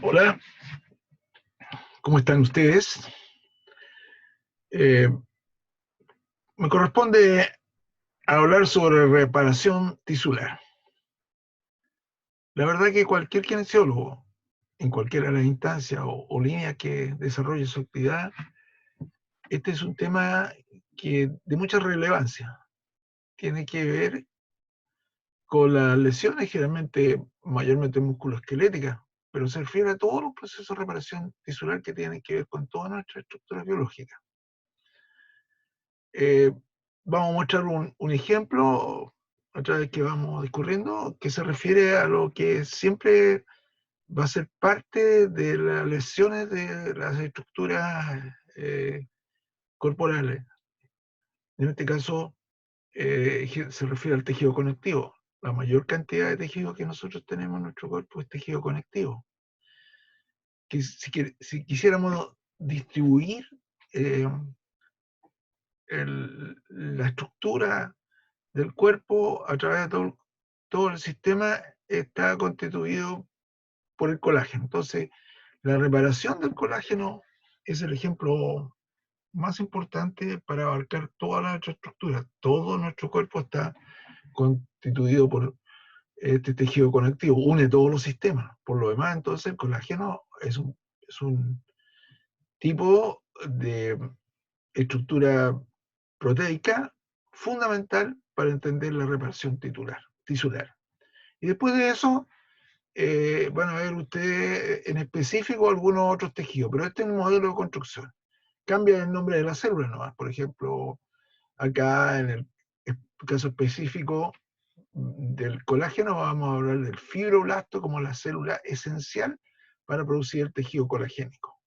Hola, ¿cómo están ustedes? Eh, Me corresponde hablar sobre reparación tisular. La verdad que cualquier kinesiólogo, en cualquiera de las instancias o líneas que desarrolle su actividad, este es un tema de mucha relevancia. Tiene que ver con las lesiones, generalmente, mayormente musculoesqueléticas, pero se refiere a todos los procesos de reparación tisular que tienen que ver con toda nuestra estructura biológica. Eh, Vamos a mostrar un ejemplo a través que vamos discurriendo, que se refiere a lo que siempre va a ser parte de las lesiones de las estructuras corporales. En este caso, se refiere al tejido conectivo. La mayor cantidad de tejido que nosotros tenemos en nuestro cuerpo es tejido conectivo. Que si quisiéramos distribuir eh, la estructura del cuerpo a través de todo el sistema está constituido por el colágeno. Entonces, la reparación del colágeno es el ejemplo más importante para abarcar toda la estructura. Todo nuestro cuerpo está constituido por este tejido conectivo, une todos los sistemas. Por lo demás, entonces, el colágeno es un tipo de estructura proteica fundamental para entender la reparación tisular. Y después de eso, van a ver ustedes en específico algunos otros tejidos, pero este es un modelo de construcción. Cambia el nombre de la célula nomás. Por ejemplo, acá en el caso específico del colágeno vamos a hablar del fibroblasto como la célula esencial para producir el tejido colagénico.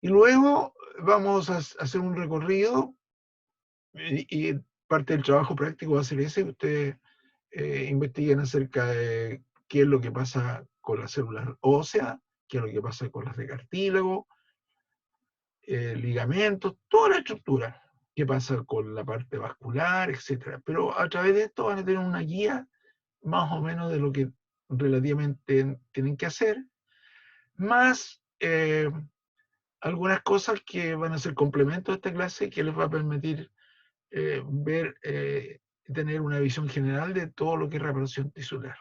Y luego vamos a hacer un recorrido y parte del trabajo práctico va a ser ese, que ustedes investiguen acerca de qué es lo que pasa con las células óseas, qué es lo que pasa con las de cartílago, ligamentos, toda la estructura, qué pasa con la parte vascular, etc. Pero a través de esto van a tener una guía más o menos de lo que relativamente tienen que hacer, más algunas cosas que van a ser complementos de esta clase que les va a permitir ver, tener una visión general de todo lo que es reparación tisular.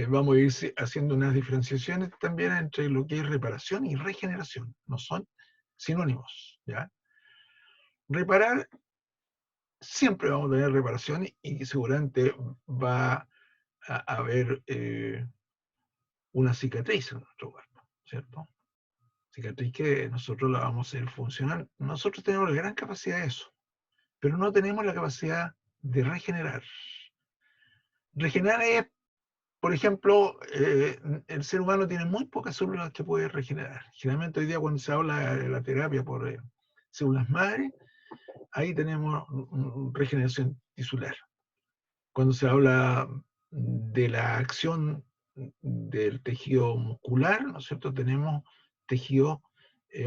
Vamos a ir haciendo unas diferenciaciones también entre lo que es reparación y regeneración. No son sinónimos, ¿ya? Reparar, siempre vamos a tener reparación y seguramente va a haber una cicatriz en nuestro cuerpo, ¿cierto? Cicatriz que nosotros la vamos a hacer funcional. Nosotros tenemos la gran capacidad de eso, pero no tenemos la capacidad de regenerar. Regenerar es, por ejemplo, el ser humano tiene muy pocas células que puede regenerar. Generalmente hoy día cuando se habla de la terapia por células madre, ahí tenemos regeneración tisular. Cuando se habla de la acción del tejido muscular, ¿no es cierto? Tenemos tejido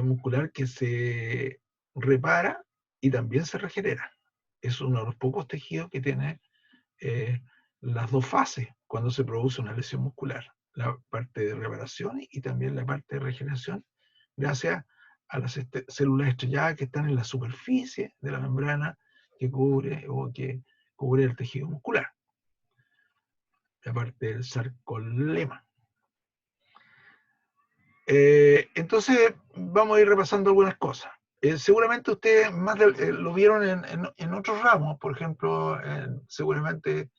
muscular que se repara y también se regenera. Es uno de los pocos tejidos que tiene eh, las dos fases cuando se produce una lesión muscular, la parte de reparación y también la parte de regeneración, gracias a las células estrelladas que están en la superficie de la membrana que cubre el tejido muscular, la parte del sarcolema. Entonces, vamos a ir repasando algunas cosas. Seguramente ustedes más lo vieron en otros ramos, por ejemplo, seguramente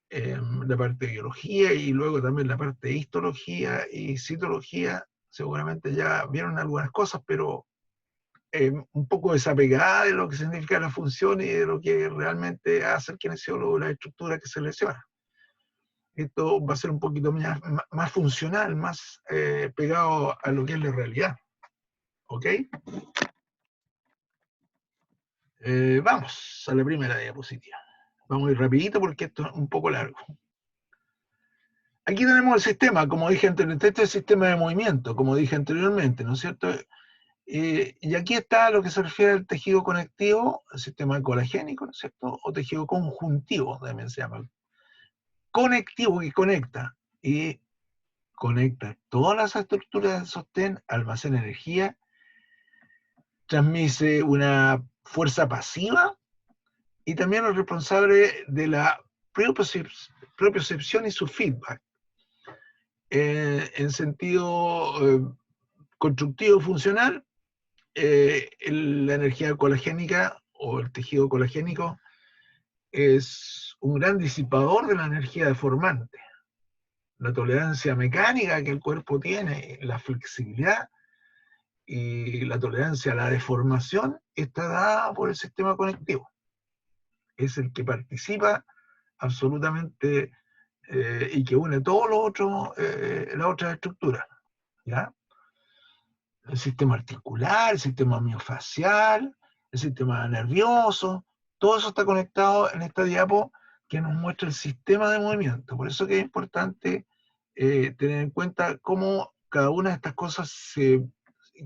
la parte de biología y luego también la parte de histología y citología, seguramente ya vieron algunas cosas, pero un poco desapegada de lo que significa la función y de lo que realmente hace el kinesiólogo, la estructura que se lesiona. Esto va a ser un poquito más funcional, más pegado a lo que es la realidad. ¿Ok? Vamos a la primera diapositiva. Vamos a ir rapidito porque esto es un poco largo. Aquí tenemos el sistema, como dije anteriormente, este es el sistema de movimiento, como dije anteriormente, ¿no es cierto? Y aquí está lo que se refiere al tejido conectivo, el sistema colagénico, ¿no es cierto? O tejido conjuntivo, también se llama. Conectivo, que conecta. Y conecta todas las estructuras de sostén, almacena energía, transmite una fuerza pasiva y también es responsable de la propiocepción y su feedback. En sentido constructivo funcional, la energía colagénica o el tejido colagénico es un gran disipador de la energía deformante. La tolerancia mecánica que el cuerpo tiene, la flexibilidad y la tolerancia a la deformación está dada por el sistema conectivo. Es el que participa absolutamente y que une todos los otros, las otras estructuras, ¿ya? El sistema articular, el sistema miofacial, el sistema nervioso, todo eso está conectado en esta diapo que nos muestra el sistema de movimiento. Por eso que es importante tener en cuenta cómo cada una de estas cosas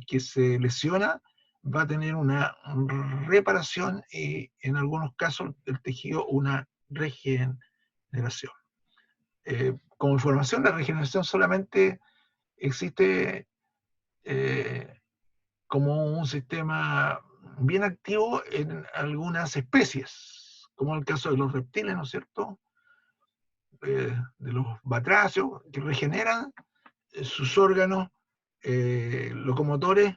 que se lesiona va a tener una reparación y en algunos casos el tejido una regeneración. Como información, la regeneración solamente existe como un sistema bien activo en algunas especies, como el caso de los reptiles, ¿no es cierto? De los batracios, que regeneran sus órganos locomotores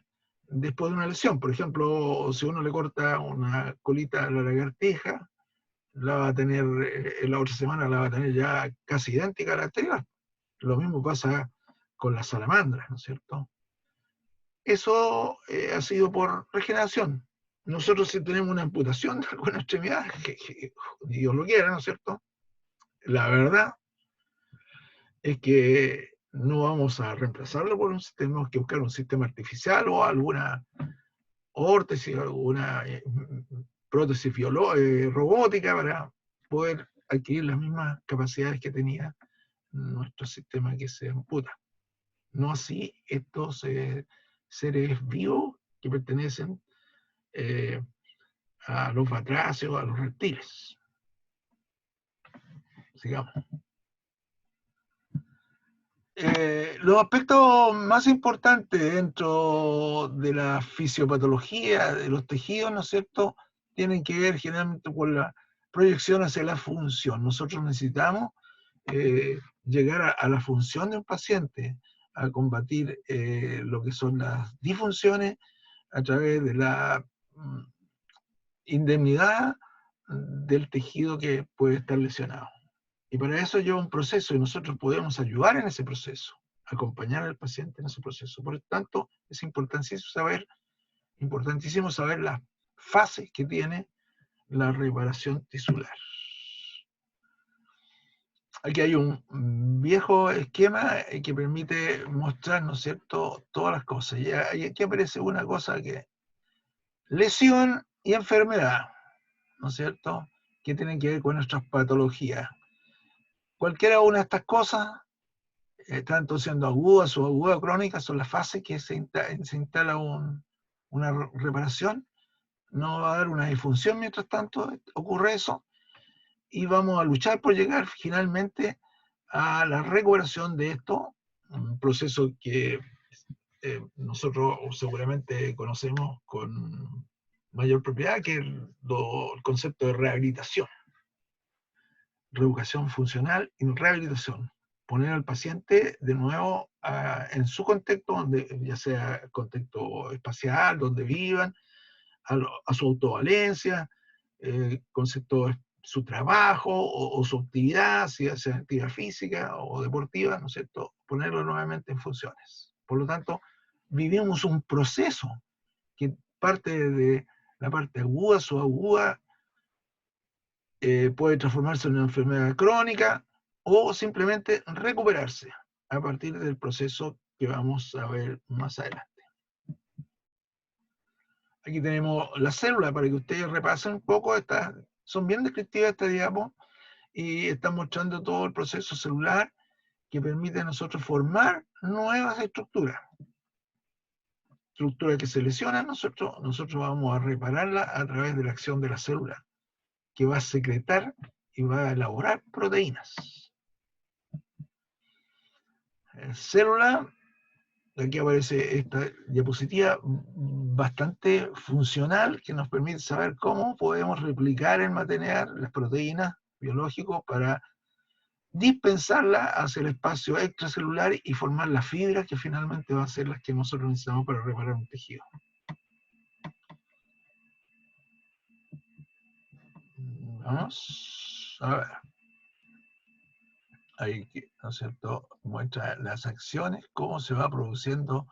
después de una lesión. Por ejemplo, si uno le corta una colita a la lagartija, la va a tener, la otra semana la va a tener ya casi idéntica a la anterior. Lo mismo pasa con las salamandras, ¿no es cierto? Eso ha sido por regeneración. Nosotros si tenemos una amputación de alguna extremidad, que Dios lo quiera, ¿no es cierto? La verdad es que no vamos a reemplazarlo por un sistema, tenemos que buscar un sistema artificial o alguna órtesis, alguna prótesis robótica para poder adquirir las mismas capacidades que tenía nuestro sistema que se amputa. No así estos seres vivos que pertenecen a los batracios, a los reptiles. Sigamos. Los aspectos más importantes dentro de la fisiopatología de los tejidos, ¿no es cierto?, tienen que ver generalmente con la proyección hacia la función. Nosotros necesitamos llegar a la función de un paciente, a combatir lo que son las disfunciones a través de la indemnidad del tejido que puede estar lesionado. Y para eso lleva un proceso y nosotros podemos ayudar en ese proceso, acompañar al paciente en ese proceso. Por lo tanto, es importantísimo saber las fases que tiene la reparación tisular. Aquí hay un viejo esquema que permite mostrar, ¿no es cierto?, todas las cosas. Y aquí aparece una cosa que lesión y enfermedad, ¿no es cierto?, que tienen que ver con nuestras patologías. Cualquiera una de estas cosas, tanto siendo agudas o agudas crónicas, son las fases que se instala una reparación. No va a haber una disfunción mientras tanto ocurre eso, y vamos a luchar por llegar finalmente a la recuperación de esto, un proceso que nosotros seguramente conocemos con mayor propiedad, que es el concepto de rehabilitación. Reeducación funcional y rehabilitación. Poner al paciente de nuevo en su contexto, donde, ya sea contexto espacial, donde vivan, a su autovalencia, concepto de su trabajo o su actividad, si sea actividad física o deportiva, ¿no es cierto? Ponerlo nuevamente en funciones. Por lo tanto, vivimos un proceso que parte de la parte aguda, subaguda, puede transformarse en una enfermedad crónica o simplemente recuperarse a partir del proceso que vamos a ver más adelante. Aquí tenemos las células para que ustedes repasen un poco. Son bien descriptivas estas diapos y están mostrando todo el proceso celular que permite a nosotros formar nuevas estructuras. Estructuras que se lesionan, nosotros vamos a repararla a través de la acción de la célula, que va a secretar y va a elaborar proteínas. célula. Aquí aparece esta diapositiva bastante funcional que nos permite saber cómo podemos replicar el material, las proteínas biológicas, para dispensarla hacia el espacio extracelular y formar las fibras que finalmente van a ser las que nosotros necesitamos para reparar un tejido. Vamos a ver. Ahí, ¿no es cierto?, muestra las acciones, cómo se va produciendo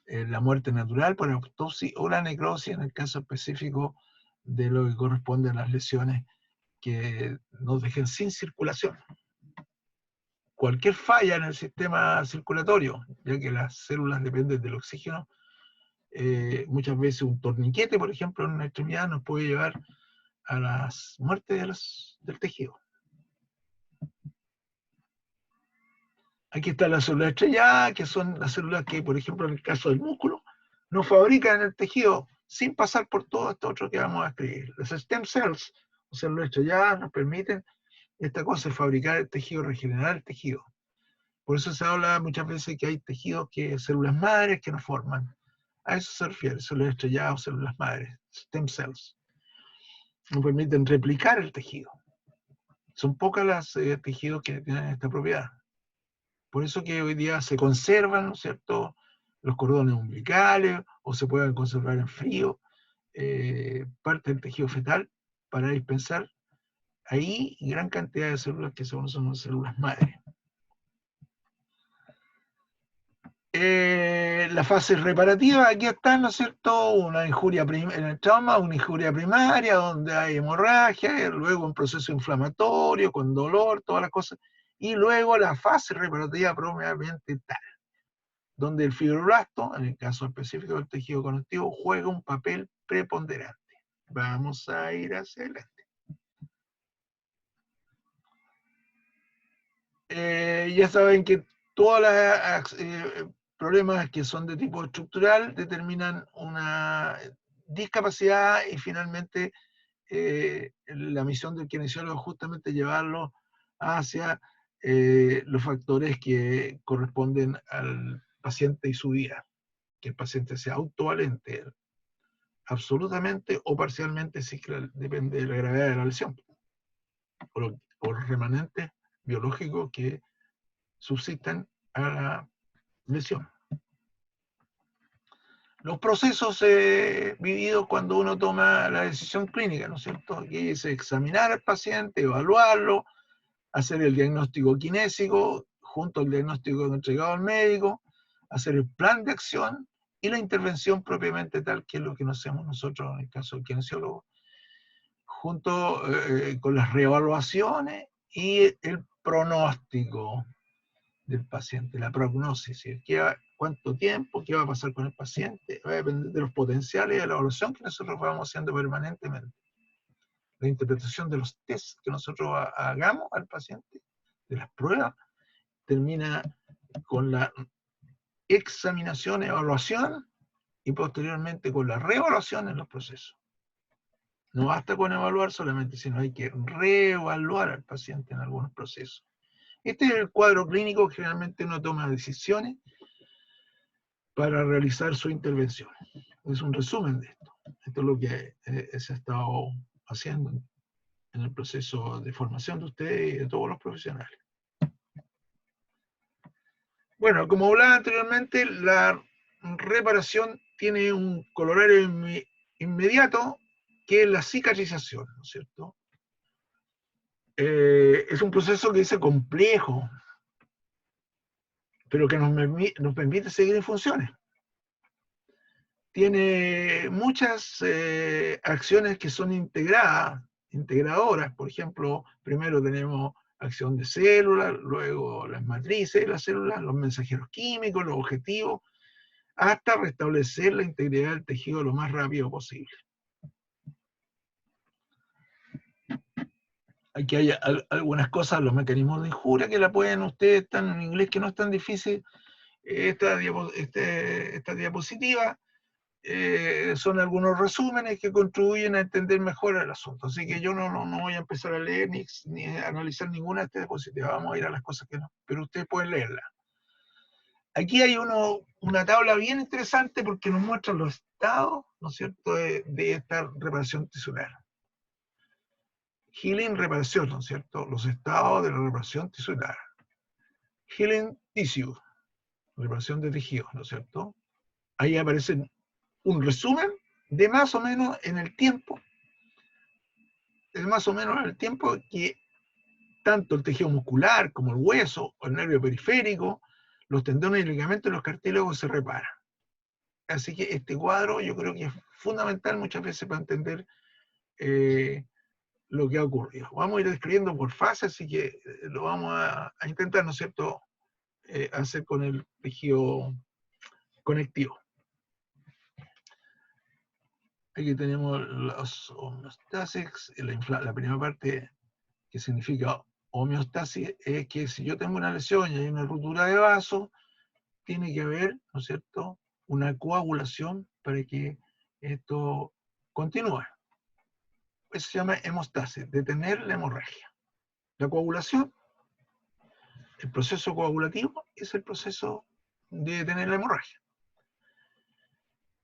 la muerte natural por autopsia o la necrosis en el caso específico de lo que corresponde a las lesiones que nos dejen sin circulación. Cualquier falla en el sistema circulatorio, ya que las células dependen del oxígeno, muchas veces un torniquete, por ejemplo, en una extremidad nos puede llevar a las muertes del tejido. Aquí está la célula estrellada, que son las células que, por ejemplo, en el caso del músculo, nos fabrican el tejido sin pasar por todo esto otro que vamos a escribir. Las stem cells, o células estrelladas, nos permiten esta cosa de fabricar el tejido, regenerar el tejido. Por eso se habla muchas veces que hay tejidos que células madres que nos forman. A eso se refiere, células estrelladas o células madres, stem cells. Nos permiten replicar el tejido. Son pocas las tejidos que tienen esta propiedad. Por eso que hoy día se conservan, ¿no es cierto?, los cordones umbilicales, o se pueden conservar en frío, parte del tejido fetal, para dispensar ahí gran cantidad de células que son células madre. La fase reparativa, aquí está, ¿no es cierto?, una injuria en el trauma, una injuria primaria, donde hay hemorragia, luego un proceso inflamatorio, con dolor, todas las cosas, y luego la fase reparativa propiamente tal, donde el fibroblasto, en el caso específico del tejido conectivo, juega un papel preponderante. Vamos a ir hacia adelante. Ya saben que todos los problemas que son de tipo estructural determinan una discapacidad y finalmente la misión del kinesiólogo es justamente llevarlo hacia los factores que corresponden al paciente y su vida. Que el paciente sea autovalente, absolutamente o parcialmente, si depende de la gravedad de la lesión, o los remanentes biológicos que subsistan a la lesión. Los procesos vividos cuando uno toma la decisión clínica, ¿no es cierto? Que es examinar al paciente, evaluarlo, hacer el diagnóstico kinésico junto al diagnóstico entregado al médico, hacer el plan de acción y la intervención propiamente tal, que es lo que nos hacemos nosotros en el caso del kinesiólogo, junto con las reevaluaciones y el pronóstico del paciente, la prognosis, cuánto tiempo, qué va a pasar con el paciente, va a depender de los potenciales y de la evaluación que nosotros vamos haciendo permanentemente. La interpretación de los tests que nosotros hagamos al paciente, de las pruebas, termina con la examinación, evaluación y posteriormente con la reevaluación en los procesos. No basta con evaluar solamente, sino hay que reevaluar al paciente en algunos procesos. Este es el cuadro clínico que generalmente uno toma decisiones para realizar su intervención. Es un resumen de esto. Esto es lo que se ha estado haciendo en el proceso de formación de ustedes y de todos los profesionales. Bueno, como hablaba anteriormente, la reparación tiene un corolario inmediato, que es la cicatrización, ¿no es cierto? Es un proceso que es complejo, pero que nos permite seguir en funciones. Tiene muchas acciones que son integradoras. Por ejemplo, primero tenemos acción de células, luego las matrices de las células, los mensajeros químicos, los objetivos, hasta restablecer la integridad del tejido lo más rápido posible. Aquí hay algunas cosas, los mecanismos de injuria que la pueden ustedes, están en inglés, que no es tan difícil. Esta diapositiva son algunos resúmenes que contribuyen a entender mejor el asunto. Así que yo no voy a empezar a leer ni a analizar ninguna de estas diapositivas. Vamos a ir a las cosas que no, pero ustedes pueden leerla. Aquí hay una tabla bien interesante porque nos muestra los estados, ¿no es cierto?, de esta reparación tisular. Healing, reparación, ¿no es cierto?, los estados de la reparación tisular. Healing tissue, reparación de tejidos, ¿no es cierto? Ahí aparece un resumen de más o menos en el tiempo, que tanto el tejido muscular como el hueso o el nervio periférico, los tendones y ligamentos y los cartílagos se reparan. Así que este cuadro yo creo que es fundamental muchas veces para entender lo que ha ocurrido. Vamos a ir describiendo por fases, así que lo vamos a intentar, ¿no es cierto?, hacer con el tejido conectivo. Aquí tenemos los homeostasis, la primera parte que significa homeostasis es que si yo tengo una lesión y hay una ruptura de vaso, tiene que haber, ¿no es cierto?, una coagulación para que esto continúe. Eso se llama hemostasis, detener la hemorragia. La coagulación, el proceso coagulativo, es el proceso de detener la hemorragia.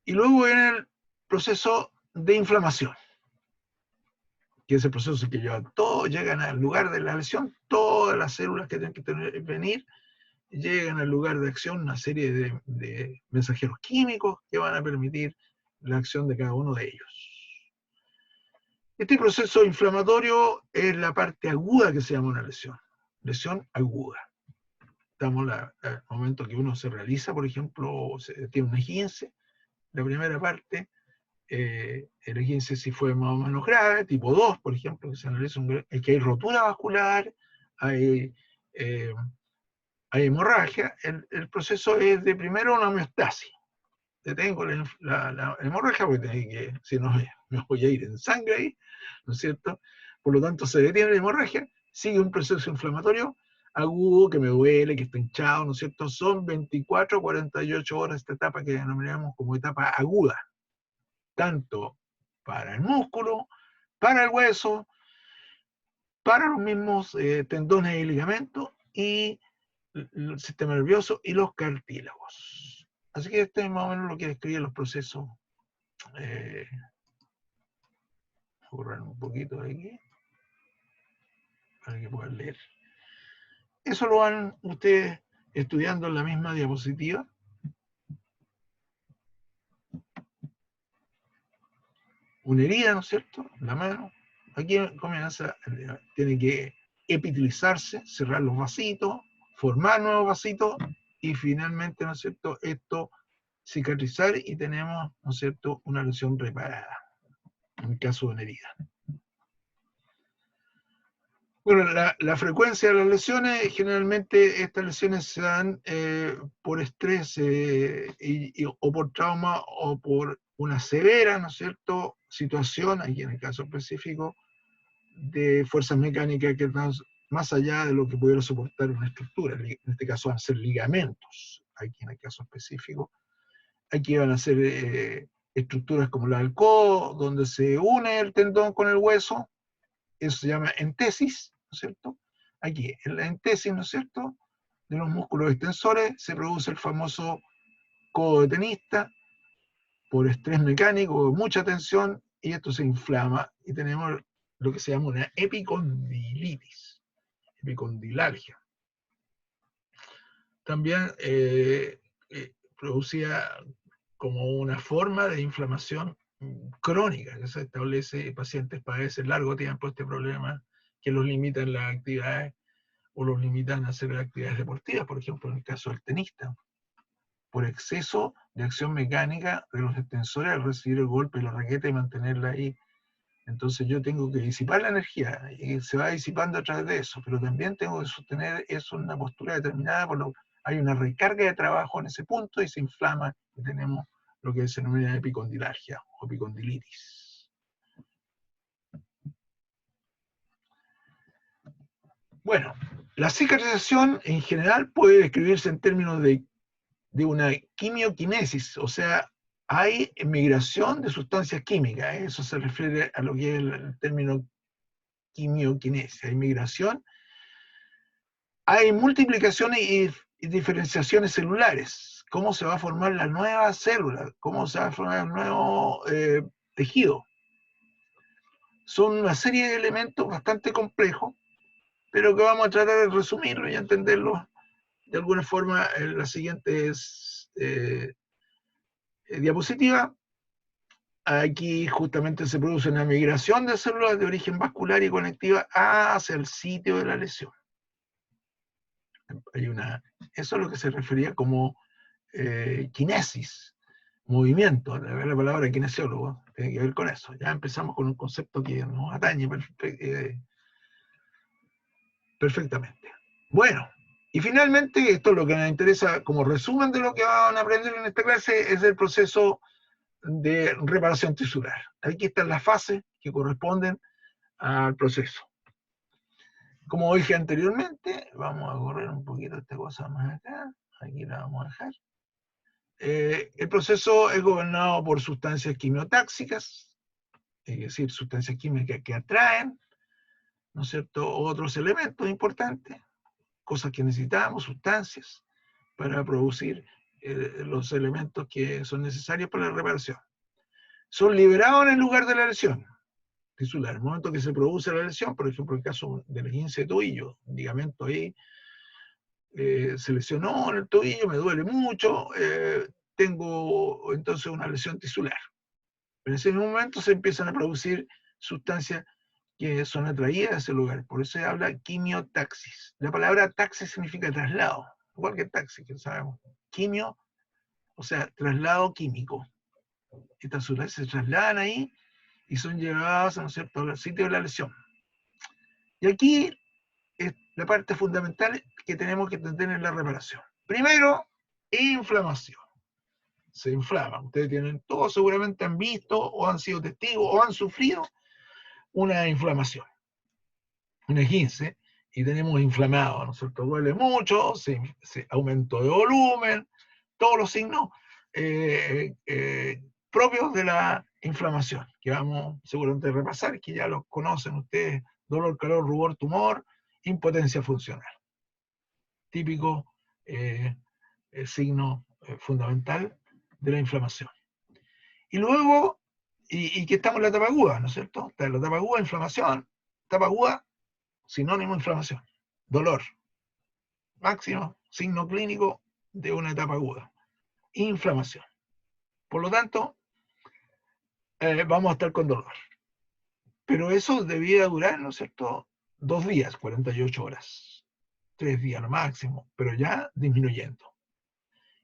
Y luego viene el proceso de inflamación, que es el proceso que lleva todo, llegan al lugar de la lesión, todas las células que tienen que venir, llegan al lugar de acción una serie de mensajeros químicos que van a permitir la acción de cada uno de ellos. Este proceso inflamatorio es la parte aguda que se llama una lesión aguda. Estamos al momento que uno se realiza, por ejemplo, tiene un esguince, la primera parte, el esguince si fue más o menos grave, tipo 2, por ejemplo, que se analiza que hay rotura vascular, hay hemorragia, el proceso es de primero una homeostasis. Detengo la hemorragia porque si no me voy a ir en sangre ahí, ¿no es cierto? Por lo tanto, se detiene la hemorragia, sigue un proceso inflamatorio agudo que me duele, que está hinchado, ¿no es cierto? Son 24 a 48 horas esta etapa que denominamos como etapa aguda, tanto para el músculo, para el hueso, para los mismos tendones y ligamentos, y el sistema nervioso y los cartílagos. Así que este es más o menos lo que describe los procesos. Borrar un poquito de aquí para que puedan leer. Eso lo van ustedes estudiando en la misma diapositiva. Una herida, ¿no es cierto? La mano. Aquí comienza, tiene que epitelizarse, cerrar los vasitos, formar nuevos vasitos y finalmente, ¿no es cierto?, esto cicatrizar y tenemos, ¿no es cierto?, una lesión reparada, en el caso de una herida. Bueno, la frecuencia de las lesiones, generalmente estas lesiones se dan por estrés o por trauma o por una severa, ¿no es cierto?, situación, aquí en el caso específico, de fuerzas mecánicas que están más allá de lo que pudiera soportar una estructura. En este caso van a ser ligamentos, aquí en el caso específico. Aquí van a ser estructuras como la del codo, donde se une el tendón con el hueso. Eso se llama entesis, ¿no es cierto? Aquí, en la entesis, ¿no es cierto?, de los músculos extensores se produce el famoso codo de tenista por estrés mecánico, mucha tensión, y esto se inflama y tenemos lo que se llama una epicondilitis, epicondilalgia. También producía como una forma de inflamación crónica que se establece. Pacientes padecen largo tiempo este problema, que los limitan las actividades o los limitan a hacer actividades deportivas, por ejemplo, en el caso del tenista, por exceso de acción mecánica de los extensores al recibir el golpe de la raqueta y mantenerla ahí. Entonces yo tengo que disipar la energía y se va disipando a través de eso, pero también tengo que sostener eso en una postura determinada, por lo que hay una recarga de trabajo en ese punto y se inflama y tenemos lo que se denomina epicondilalgia o epicondilitis. Bueno, la cicatrización en general puede describirse en términos de una quimioquinesis, o sea, hay migración de sustancias químicas, eso se refiere a lo que es el término quimioquinesis, hay migración, hay multiplicación diferenciaciones celulares, cómo se va a formar la nueva célula, cómo se va a formar el nuevo tejido. Son una serie de elementos bastante complejos, pero que vamos a tratar de resumirlo y entenderlo de alguna forma en las siguientes diapositivas. Aquí justamente se produce una migración de células de origen vascular y conectiva hacia el sitio de la lesión. Eso es lo que se refería como kinesis, movimiento. La palabra kinesiólogo tiene que ver con eso. Ya empezamos con un concepto que nos atañe perfectamente. Bueno, y finalmente, esto es lo que nos interesa como resumen de lo que van a aprender en esta clase, es el proceso de reparación tisular. Aquí están las fases que corresponden al proceso. Como dije anteriormente, vamos a correr un poquito esta cosa más acá, aquí la vamos a dejar. El proceso es gobernado por sustancias quimiotáxicas, es decir, sustancias químicas que atraen, ¿no es cierto?, otros elementos importantes, cosas que necesitamos, sustancias, para producir los elementos que son necesarios para la reparación. Son liberados en el lugar de la lesión tisular. En el momento que se produce la lesión, por ejemplo, el caso del esguince de tobillo, un ligamento ahí, se lesionó en el tobillo, me duele mucho, tengo entonces una lesión tisular. En ese momento se empiezan a producir sustancias que son atraídas a ese lugar. Por eso se habla quimiotaxis. La palabra taxis significa traslado, igual que taxi, que sabemos. Quimio, o sea, traslado químico. Estas sustancias se trasladan ahí y son llevadas, ¿no es cierto?, al sitio de la lesión. Y aquí es la parte fundamental que tenemos que entender en la reparación. Primero, inflamación. Se inflama. Ustedes tienen, todos seguramente han visto o han sido testigos o han sufrido una inflamación, un esguince, y tenemos inflamado, ¿no es cierto? Duele mucho, se aumento de volumen, todos los signos propios de la inflamación, que vamos seguramente a repasar, que ya los conocen ustedes: dolor, calor, rubor, tumor, impotencia funcional. Típico signo fundamental de la inflamación. Y luego, y que estamos en la etapa aguda, ¿no es cierto? Está en la etapa aguda, inflamación, etapa aguda, sinónimo de inflamación, dolor, máximo signo clínico de una etapa aguda, inflamación. Por lo tanto, vamos a estar con dolor. Pero eso debía durar, ¿no es cierto?, 2 días, 48 horas, 3 días lo máximo, pero ya disminuyendo.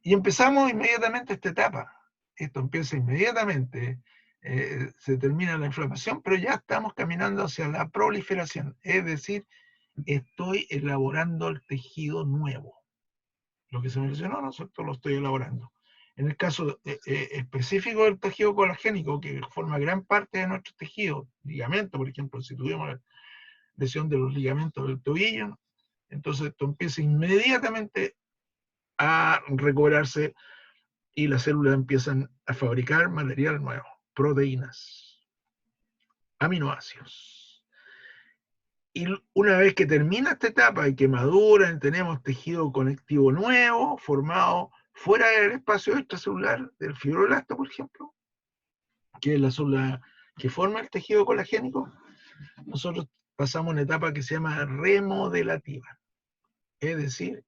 Y empezamos inmediatamente esta etapa. Esto empieza inmediatamente, se termina la inflamación, pero ya estamos caminando hacia la proliferación, es decir, estoy elaborando el tejido nuevo. Lo que se mencionó, nosotros lo estoy elaborando. En el caso específico del tejido colagénico, que forma gran parte de nuestro tejido, ligamento, por ejemplo, si tuvimos la lesión de los ligamentos del tobillo, entonces esto empieza inmediatamente a recobrarse y las células empiezan a fabricar material nuevo, proteínas, aminoácidos. Y una vez que termina esta etapa y que maduran, tenemos tejido conectivo nuevo, formado fuera del espacio extracelular del fibroblasto, por ejemplo, que es la célula que forma el tejido colagénico. Nosotros pasamos a una etapa que se llama remodelativa, es decir,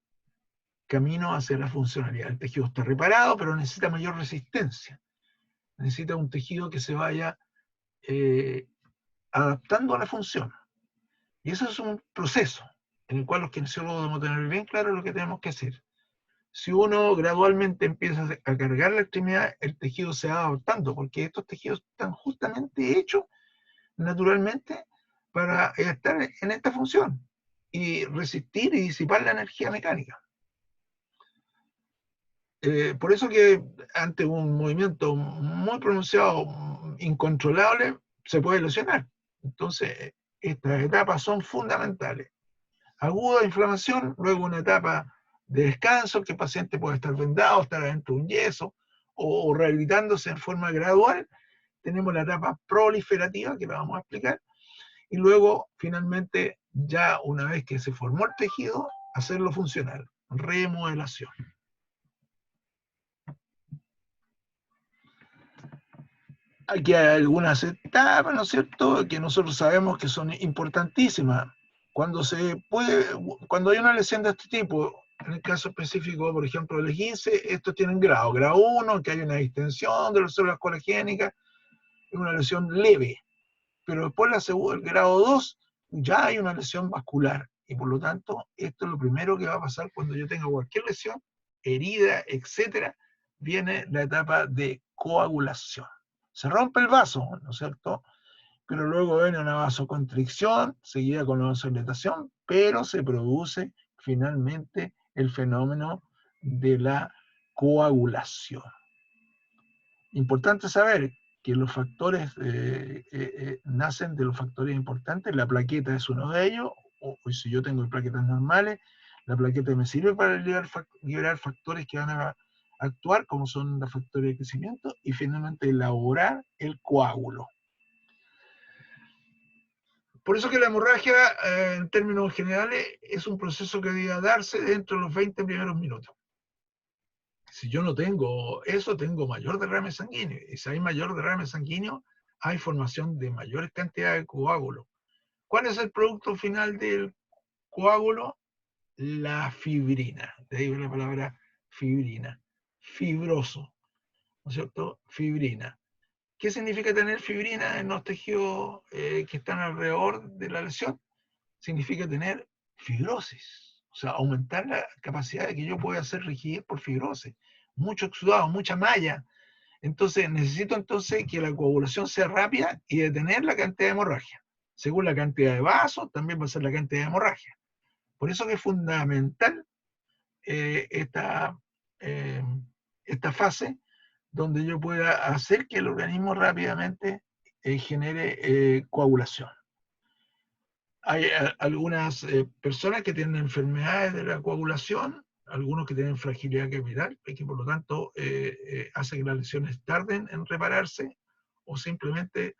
camino hacia la funcionalidad. El tejido está reparado, pero necesita mayor resistencia. Necesita un tejido que se vaya adaptando a la función. Y eso es un proceso en el cual los kinesiólogos debemos tener bien claro lo que tenemos que hacer. Si uno gradualmente empieza a cargar la extremidad, el tejido se va adaptando, porque estos tejidos están justamente hechos naturalmente para estar en esta función y resistir y disipar la energía mecánica. Por eso que ante un movimiento muy pronunciado, incontrolable, se puede lesionar. Entonces, estas etapas son fundamentales. Aguda inflamación, luego una etapa de descanso, que el paciente puede estar vendado, estar adentro de un yeso, o rehabilitándose en forma gradual. Tenemos la etapa proliferativa, que la vamos a explicar, y luego, finalmente, ya una vez que se formó el tejido, hacerlo funcional. remodelación. Aquí hay algunas etapas, ¿no es cierto?, que nosotros sabemos que son importantísimas. Cuando hay una lesión de este tipo, en el caso específico, por ejemplo, del 15, estos tienen grado. Grado 1, que hay una distensión de las células colágenicas, es una lesión leve. Pero después el grado 2, ya hay una lesión vascular. Y por lo tanto, esto es lo primero que va a pasar cuando yo tenga cualquier lesión, herida, etcétera, viene la etapa de coagulación. Se rompe el vaso, ¿no es cierto? Pero luego viene una vasoconstricción, seguida con la vasodilatación, pero se produce finalmente el fenómeno de la coagulación. Importante saber que los factores nacen de los factores importantes. La plaqueta es uno de ellos, o si yo tengo plaquetas normales, la plaqueta me sirve para liberar factores que van a actuar, como son los factores de crecimiento, y finalmente elaborar el coágulo. Por eso que la hemorragia, en términos generales, es un proceso que debe darse dentro de los 20 primeros minutos. Si yo no tengo eso, tengo mayor derrame sanguíneo. Y si hay mayor derrame sanguíneo, hay formación de mayores cantidades de coágulos. ¿Cuál es el producto final del coágulo? La fibrina. De ahí viene la palabra fibrina. Fibroso, ¿no es cierto? Fibrina. ¿Qué significa tener fibrina en los tejidos que están alrededor de la lesión? Significa tener fibrosis, o sea, aumentar la capacidad de que yo pueda hacer rigidez por fibrosis, mucho exudado, mucha malla. Entonces necesito entonces que la coagulación sea rápida y detener la cantidad de hemorragia. Según la cantidad de vasos, también va a ser la cantidad de hemorragia. Por eso que es fundamental esta fase donde yo pueda hacer que el organismo rápidamente genere coagulación. Hay algunas personas que tienen enfermedades de la coagulación, algunos que tienen fragilidad capital, y que por lo tanto hace que las lesiones tarden en repararse o simplemente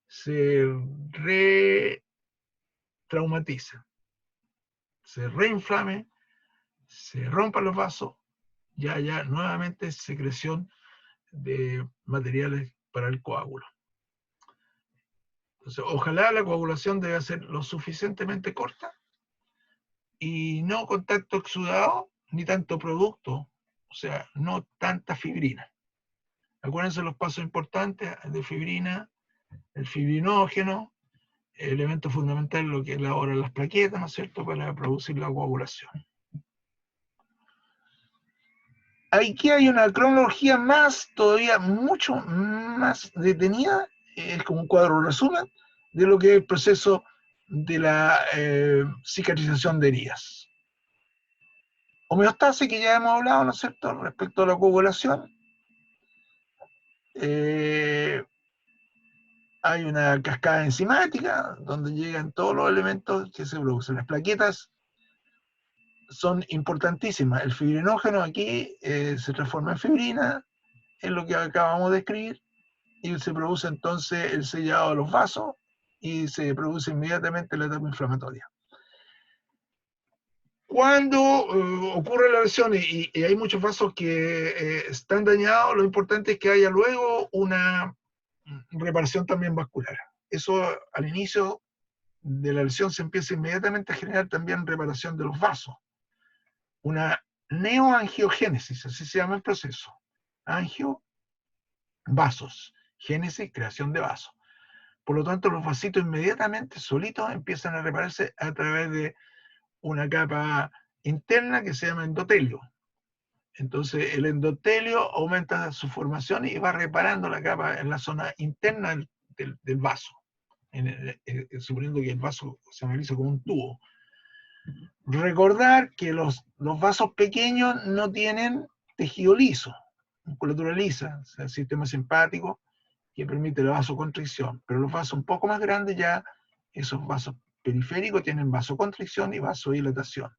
se re-traumaticen, se reinflame, se rompan los vasos, ya haya nuevamente secreción de materiales para el coágulo. Entonces, ojalá la coagulación debe ser lo suficientemente corta y no contacto exudado ni tanto producto, o sea, no tanta fibrina. Acuérdense los pasos importantes de fibrina, el fibrinógeno, el elemento fundamental lo que elabora las plaquetas, ¿no es cierto?, para producir la coagulación. Aquí hay una cronología todavía mucho más detenida, es como un cuadro resumen de lo que es el proceso de la cicatrización de heridas. Homeostasis, que ya hemos hablado, ¿no es cierto?, respecto a la coagulación. Hay una cascada enzimática donde llegan todos los elementos que se producen. Las plaquetas son importantísimas. El fibrinógeno aquí se transforma en fibrina, es lo que acabamos de escribir, y se produce entonces el sellado de los vasos y se produce inmediatamente la etapa inflamatoria. Cuando ocurre la lesión y hay muchos vasos que están dañados, lo importante es que haya luego una reparación también vascular. Eso al inicio de la lesión se empieza inmediatamente a generar también reparación de los vasos. Una neoangiogénesis, así se llama el proceso. Angio, vasos. Génesis, creación de vasos. Por lo tanto, los vasitos inmediatamente, solitos, empiezan a repararse a través de una capa interna que se llama endotelio. Entonces, el endotelio aumenta su formación y va reparando la capa en la zona interna del vaso, suponiendo que el vaso se analiza como un tubo. Recordar que los vasos pequeños no tienen tejido liso, musculatura lisa, o sea, el sistema simpático que permite la vasoconstricción, pero los vasos un poco más grandes ya, esos vasos periféricos tienen vasoconstricción y vasodilatación,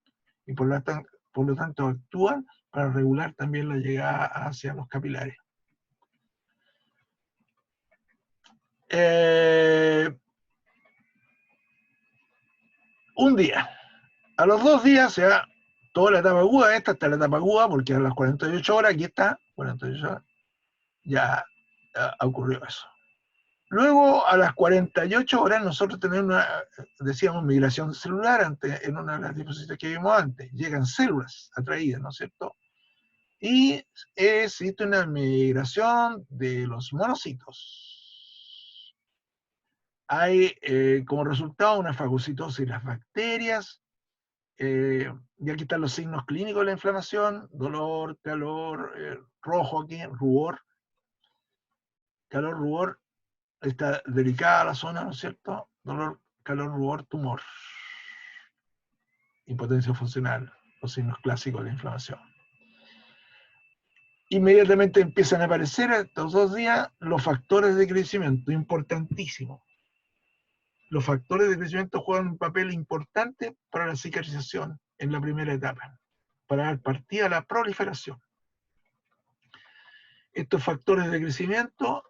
y por lo tanto actúan para regular también la llegada hacia los capilares. Un día. A los 2 días, toda la etapa aguda, esta está la etapa aguda, porque a las 48 horas, aquí está, 48 horas, ya ocurrió eso. Luego, a las 48 horas, nosotros tenemos una, decíamos, migración celular antes, en una de las diapositivas que vimos antes. Llegan células atraídas, ¿no es cierto? Y existe una migración de los monocitos. Hay como resultado una fagocitosis de las bacterias. Y aquí están los signos clínicos de la inflamación: dolor, calor, rojo aquí, rubor. Calor, rubor. Está delicada la zona, ¿no es cierto? Dolor, calor, rubor, tumor. Impotencia funcional, los signos clásicos de la inflamación. Inmediatamente empiezan a aparecer estos 2 días los factores de crecimiento, importantísimo. Los factores de crecimiento juegan un papel importante para la cicatrización en la primera etapa, para dar partida a la proliferación. Estos factores de crecimiento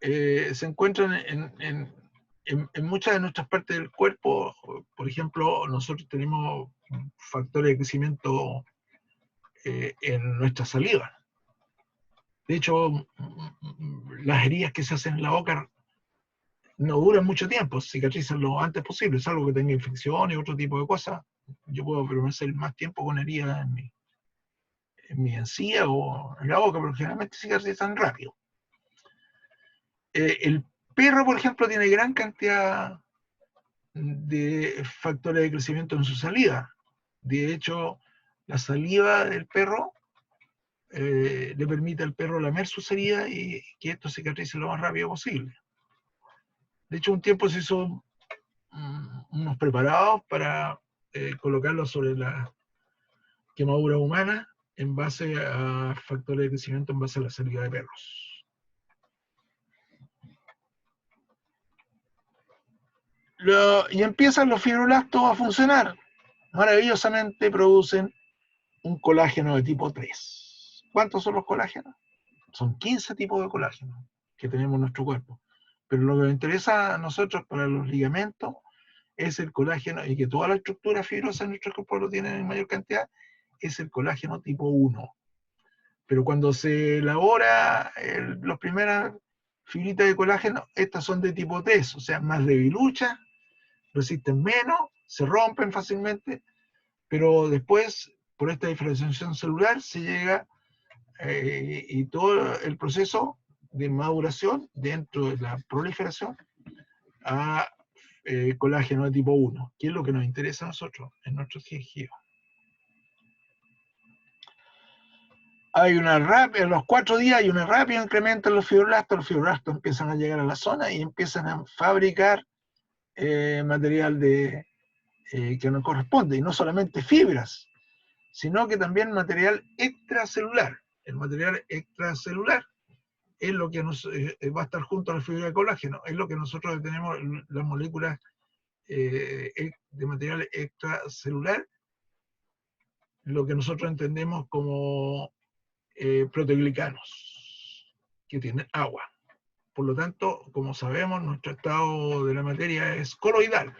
se encuentran en muchas de nuestras partes del cuerpo. Por ejemplo, nosotros tenemos factores de crecimiento en nuestra saliva. De hecho, las heridas que se hacen en la boca no duran mucho tiempo, cicatrizan lo antes posible, salvo que tenga infección y otro tipo de cosas. Yo puedo permanecer más tiempo con heridas en mi encía o en la boca, pero generalmente cicatrizan rápido. El perro, por ejemplo, tiene gran cantidad de factores de crecimiento en su saliva. De hecho, la saliva del perro le permite al perro lamer sus heridas y que esto cicatrice lo más rápido posible. De hecho, un tiempo se hizo unos preparados para colocarlos sobre la quemadura humana en base a factores de crecimiento, en base a la saliva de perros. Y empiezan los fibroblastos a funcionar. Maravillosamente producen un colágeno de tipo 3. ¿Cuántos son los colágenos? Son 15 tipos de colágeno que tenemos en nuestro cuerpo. Pero lo que nos interesa a nosotros para los ligamentos es el colágeno, y que toda la estructura fibrosa en nuestro cuerpo lo tienen en mayor cantidad, es el colágeno tipo 1. Pero cuando se elabora las primeras fibritas de colágeno, estas son de tipo 3, o sea, más debiluchas, resisten menos, se rompen fácilmente, pero después, por esta diferenciación celular, se llega y todo el proceso de maduración dentro de la proliferación a colágeno de tipo 1, que es lo que nos interesa a nosotros en nuestros tejidos. Hay a los 4 días hay un rápido incremento en los fibroblastos empiezan a llegar a la zona y empiezan a fabricar material que nos corresponde, y no solamente fibras, sino que también material extracelular. El material extracelular es lo que va a estar junto a la fibra de colágeno, es lo que nosotros tenemos, las moléculas de material extracelular, lo que nosotros entendemos como proteoglicanos, que tienen agua. Por lo tanto, como sabemos, nuestro estado de la materia es coloidal.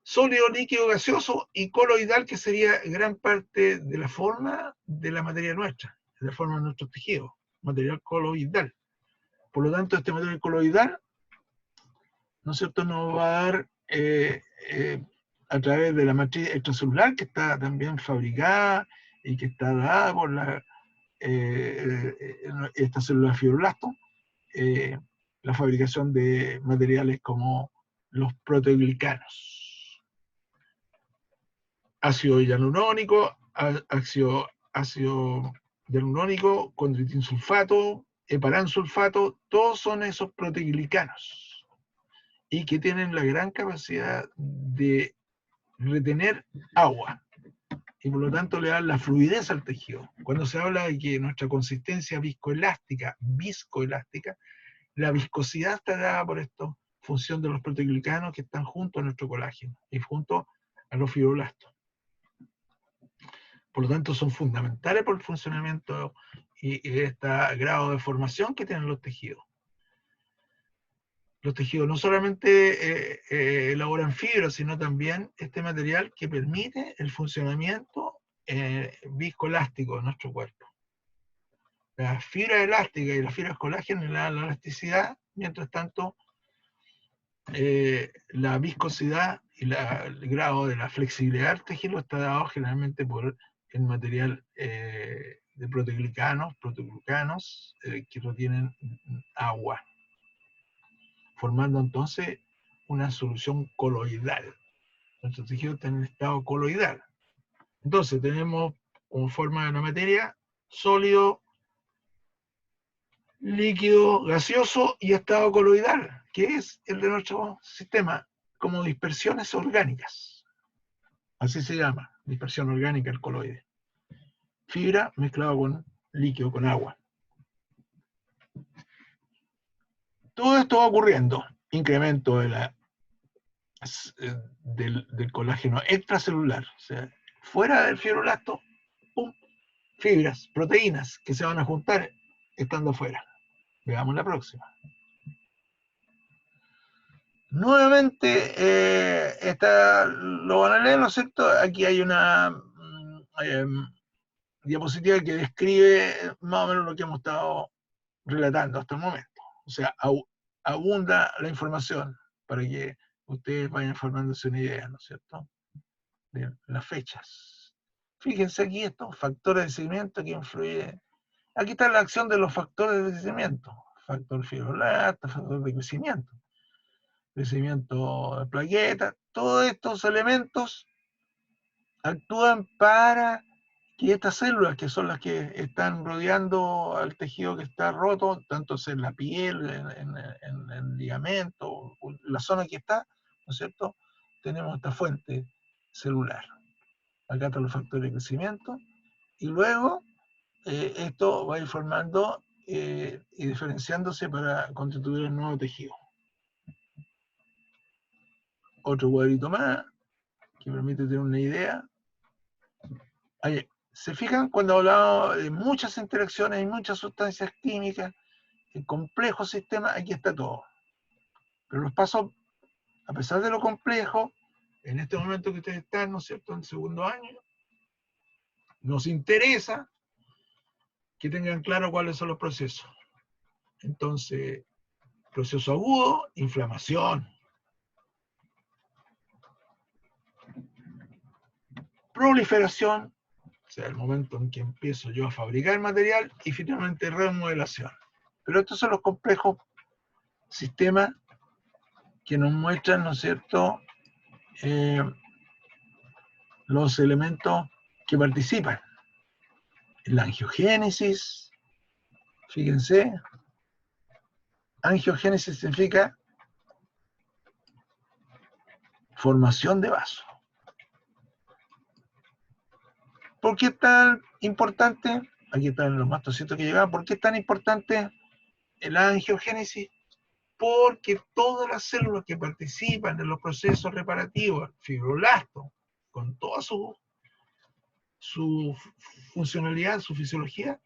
Sólido, líquido, gaseoso y coloidal, que sería gran parte de la forma de la materia nuestra, de la forma de nuestros tejidos, material coloidal. Por lo tanto, este material coloidal, ¿no es cierto?, nos va a dar a través de la matriz extracelular, que está también fabricada y que está dada por esta célula fibroblasto, la fabricación de materiales como los proteoglicanos. Ácido hialurónico, ácido hialurónico, condroitinsulfato, heparansulfato, todos son esos proteoglicanos y que tienen la gran capacidad de retener agua y por lo tanto le dan la fluidez al tejido. Cuando se habla de que nuestra consistencia viscoelástica, la viscosidad está dada por esto, función de los proteoglicanos que están junto a nuestro colágeno y junto a los fibroblastos. Por lo tanto, son fundamentales por el funcionamiento y este grado de formación que tienen los tejidos. Los tejidos no solamente elaboran fibras, sino también este material que permite el funcionamiento viscoelástico de nuestro cuerpo. La fibra elástica y las fibras colágeno le dan la elasticidad, mientras tanto la viscosidad y el grado de la flexibilidad del tejido está dado generalmente por el material de proteoglicanos que retienen agua, formando entonces una solución coloidal. Nuestro tejido está en estado coloidal. Entonces tenemos como forma de la materia sólido, líquido, gaseoso y estado coloidal, que es el de nuestro sistema, como dispersiones orgánicas. Así se llama, dispersión orgánica el coloide. Fibra mezclado con líquido, con agua. Todo esto va ocurriendo. Incremento del colágeno extracelular, o sea, fuera del fibroblasto, ¡pum!, fibras, proteínas que se van a juntar estando afuera. Veamos la próxima. Nuevamente, lo van a leer, ¿no es cierto? Aquí hay una diapositiva que describe más o menos lo que hemos estado relatando hasta el momento. O sea, abunda la información para que ustedes vayan formándose una idea, ¿no es cierto?, de las fechas. Fíjense aquí estos factores de crecimiento que influyen. Aquí está la acción de los factores de crecimiento. Factor fibroblasto, factor de crecimiento de plaquetas. Todos estos elementos actúan para que estas células, que son las que están rodeando al tejido que está roto, tanto en la piel, en el ligamento, la zona que está, ¿no es cierto?, tenemos esta fuente celular. Acá están los factores de crecimiento, y luego esto va a ir formando y diferenciándose para constituir el nuevo tejido. Otro cuadrito más, que permite tener una idea. Ahí, ¿se fijan? Cuando hablamos de muchas interacciones y muchas sustancias químicas, el complejo sistema, aquí está todo. Pero los pasos, a pesar de lo complejo, en este momento que ustedes están, ¿no es cierto?, en el segundo año, nos interesa que tengan claro cuáles son los procesos. Entonces, proceso agudo, inflamación. Proliferación, o sea, el momento en que empiezo yo a fabricar material, y finalmente remodelación. Pero estos son los complejos sistemas que nos muestran, ¿no es cierto?, los elementos que participan en la angiogénesis. Fíjense, angiogénesis significa formación de vaso. ¿Por qué es tan importante? Aquí están los mastocitos que llegaban. ¿Por qué es tan importante la angiogénesis? Porque todas las células que participan en los procesos reparativos, fibroblasto, con toda su funcionalidad, su fisiología,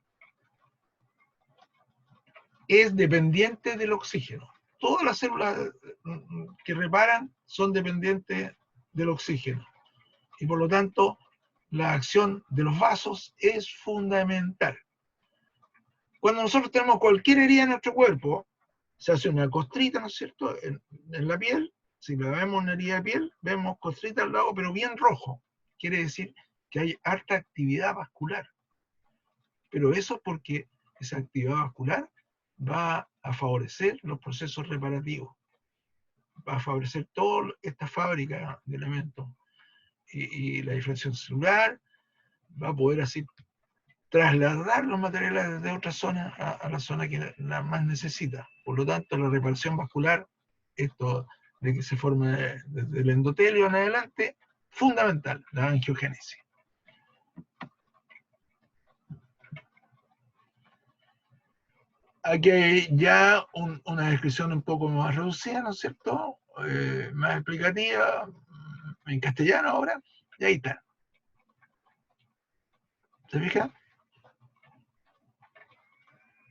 es dependiente del oxígeno. Todas las células que reparan son dependientes del oxígeno. Y por lo tanto, la acción de los vasos es fundamental. Cuando nosotros tenemos cualquier herida en nuestro cuerpo, se hace una costrita, ¿no es cierto?, en la piel. Si la vemos una herida de piel, vemos costrita al lado, pero bien rojo. Quiere decir que hay harta actividad vascular. Pero eso es porque esa actividad vascular va a favorecer los procesos reparativos. Va a favorecer toda esta fábrica de elementos. Y la diferenciación celular va a poder así trasladar los materiales de otra zona a la zona que la más necesita. Por lo tanto, la reparación vascular, esto de que se forme desde el endotelio en adelante, fundamental, la angiogénesis. Aquí hay ya una descripción un poco más reducida, ¿no es cierto?, más explicativa, en castellano ahora, y ahí está. ¿Se fija?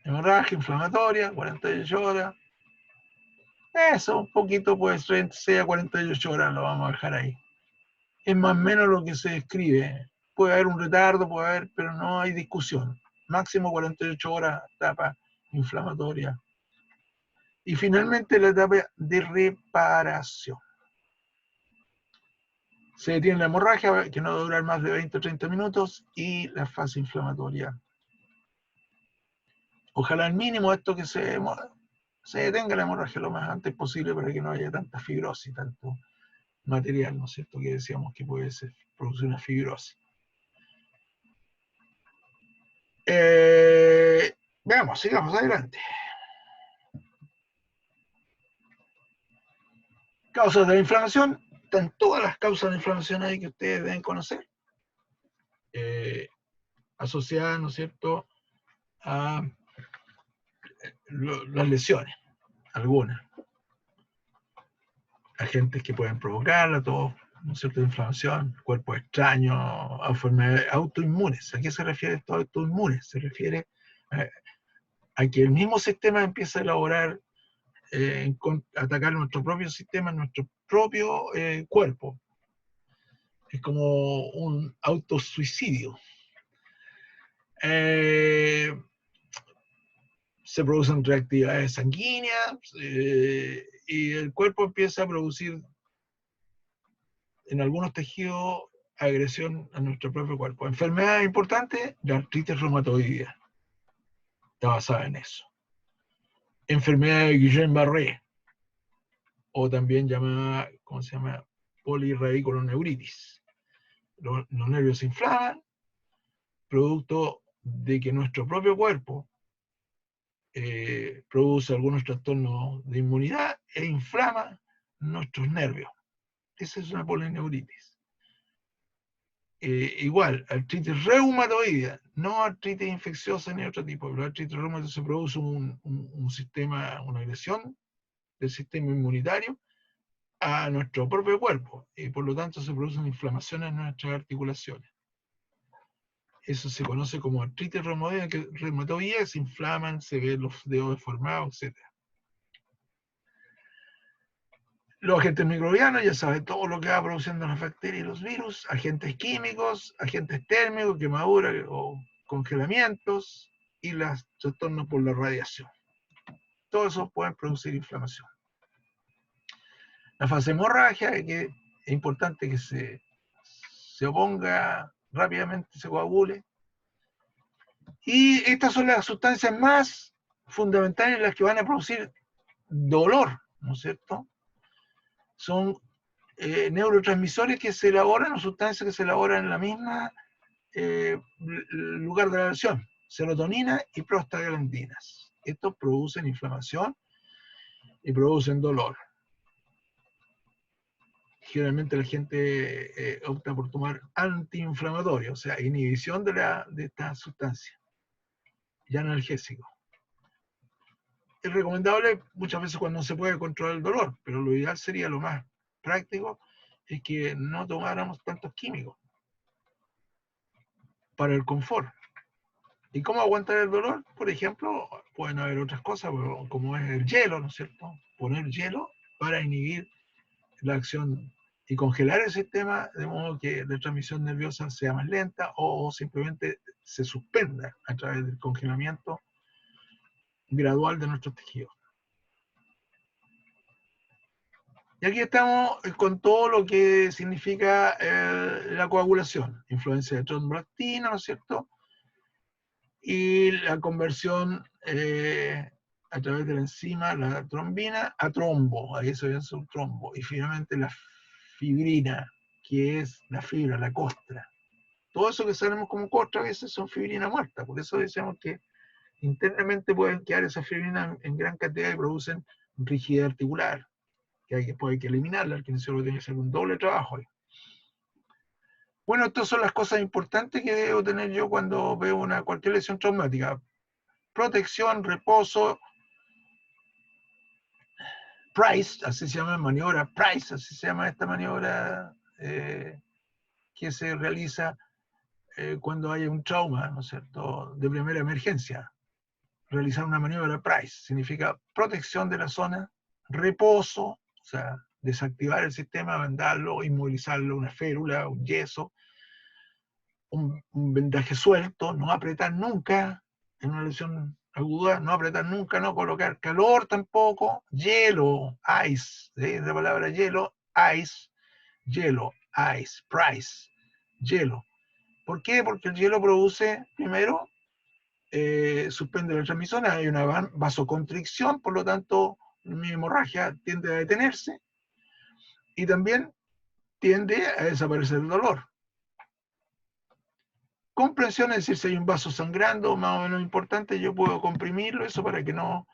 Hemorragia inflamatoria, 48 horas. Eso, un poquito, pues 36 a 48 horas lo vamos a dejar ahí. Es más o menos lo que se describe puede haber un retardo, puede haber, pero no hay discusión. Máximo 48 horas, etapa inflamatoria. Y finalmente la etapa de reparación. Se detiene la hemorragia, que no va a durar más de 20 o 30 minutos, y la fase inflamatoria. Ojalá al mínimo esto que se detenga la hemorragia lo más antes posible para que no haya tanta fibrosis, tanto material, ¿no es cierto?, que decíamos que puede producir una fibrosis. Veamos, sigamos adelante. Causas de la inflamación. Están todas las causas de inflamación ahí que ustedes deben conocer. Asociadas, ¿no es cierto?, a las lesiones, algunas. Agentes que pueden provocarla, todo, ¿no es cierto?, inflamación, cuerpos extraños, enfermedades autoinmunes. ¿A qué se refiere esto autoinmunes? Se refiere a que el mismo sistema empieza a elaborar, atacar nuestro propio sistema, nuestro propio cuerpo. Es como un autosuicidio. Se producen reactividades sanguíneas y el cuerpo empieza a producir en algunos tejidos agresión a nuestro propio cuerpo. Enfermedad importante, la artritis reumatoidea. Está basada en eso. Enfermedad de Guillain-Barré, o también llamada, ¿cómo se llama?, polirradiculoneuritis. Los nervios se inflaman, producto de que nuestro propio cuerpo produce algunos trastornos de inmunidad e inflama nuestros nervios. Esa es una polineuritis. Igual, artritis reumatoidea, no artritis infecciosa ni otro tipo, pero artritis reumatoidea se produce un sistema, una agresión del sistema inmunitario a nuestro propio cuerpo, y por lo tanto se producen inflamaciones en nuestras articulaciones. Eso se conoce como artritis reumatoidea, se inflaman, se ven los dedos deformados, etc. Los agentes microbianos, ya saben, todo lo que va produciendo las bacterias y los virus, agentes químicos, agentes térmicos, quemaduras o congelamientos, y los trastornos por la radiación. Todo eso pueden producir inflamación. La fase hemorragia, que es importante que se oponga rápidamente, se coagule. Y estas son las sustancias más fundamentales, las que van a producir dolor, ¿no es cierto? Son neurotransmisores que se elaboran, o sustancias que se elaboran en la misma lugar de la lesión, serotonina y prostaglandinas. Estos producen inflamación y producen dolor. Generalmente la gente opta por tomar antiinflamatorios, o sea, inhibición de esta sustancia, y analgésico. Es recomendable muchas veces cuando se puede controlar el dolor, pero lo ideal sería, lo más práctico, es que no tomáramos tantos químicos para el confort. ¿Y cómo aguantar el dolor? Por ejemplo, pueden haber otras cosas, como es el hielo, ¿no es cierto? Poner hielo para inhibir la acción y congelar el sistema, de modo que la transmisión nerviosa sea más lenta, o simplemente se suspenda a través del congelamiento gradual de nuestros tejidos. Y aquí estamos con todo lo que significa la coagulación, influencia de trombolastina, ¿no es cierto?, y la conversión a través de la enzima, la trombina, a trombo, ahí se ve su trombo, y finalmente la fibrina, que es la fibra, la costra. Todo eso que sabemos como costra a veces son fibrina muerta, por eso decimos que internamente pueden quedar esas fibrinas en gran cantidad y producen rigidez articular, que después hay que eliminarla, el kinesiólogo tiene que hacer un doble trabajo ahí. Bueno, estas son las cosas importantes que debo tener yo cuando veo cualquier lesión traumática. Protección, reposo, Price, así se llama maniobra Price, así se llama esta maniobra que se realiza cuando hay un trauma, ¿no es cierto?, de primera emergencia. Realizar una maniobra Price significa protección de la zona, reposo, o sea, desactivar el sistema, vendarlo, inmovilizarlo, una férula, un yeso, un vendaje suelto, no apretar nunca en una lesión aguda, no apretar nunca, no colocar calor tampoco, hielo, ice, ¿sí? La palabra hielo, ice, hielo, ice, price, hielo. ¿Por qué? Porque el hielo produce, primero, suspende la transmisión, hay una vasoconstricción, por lo tanto, mi hemorragia tiende a detenerse y también tiende a desaparecer el dolor. Comprensión, es decir, si hay un vaso sangrando más o menos importante, yo puedo comprimirlo, eso para que no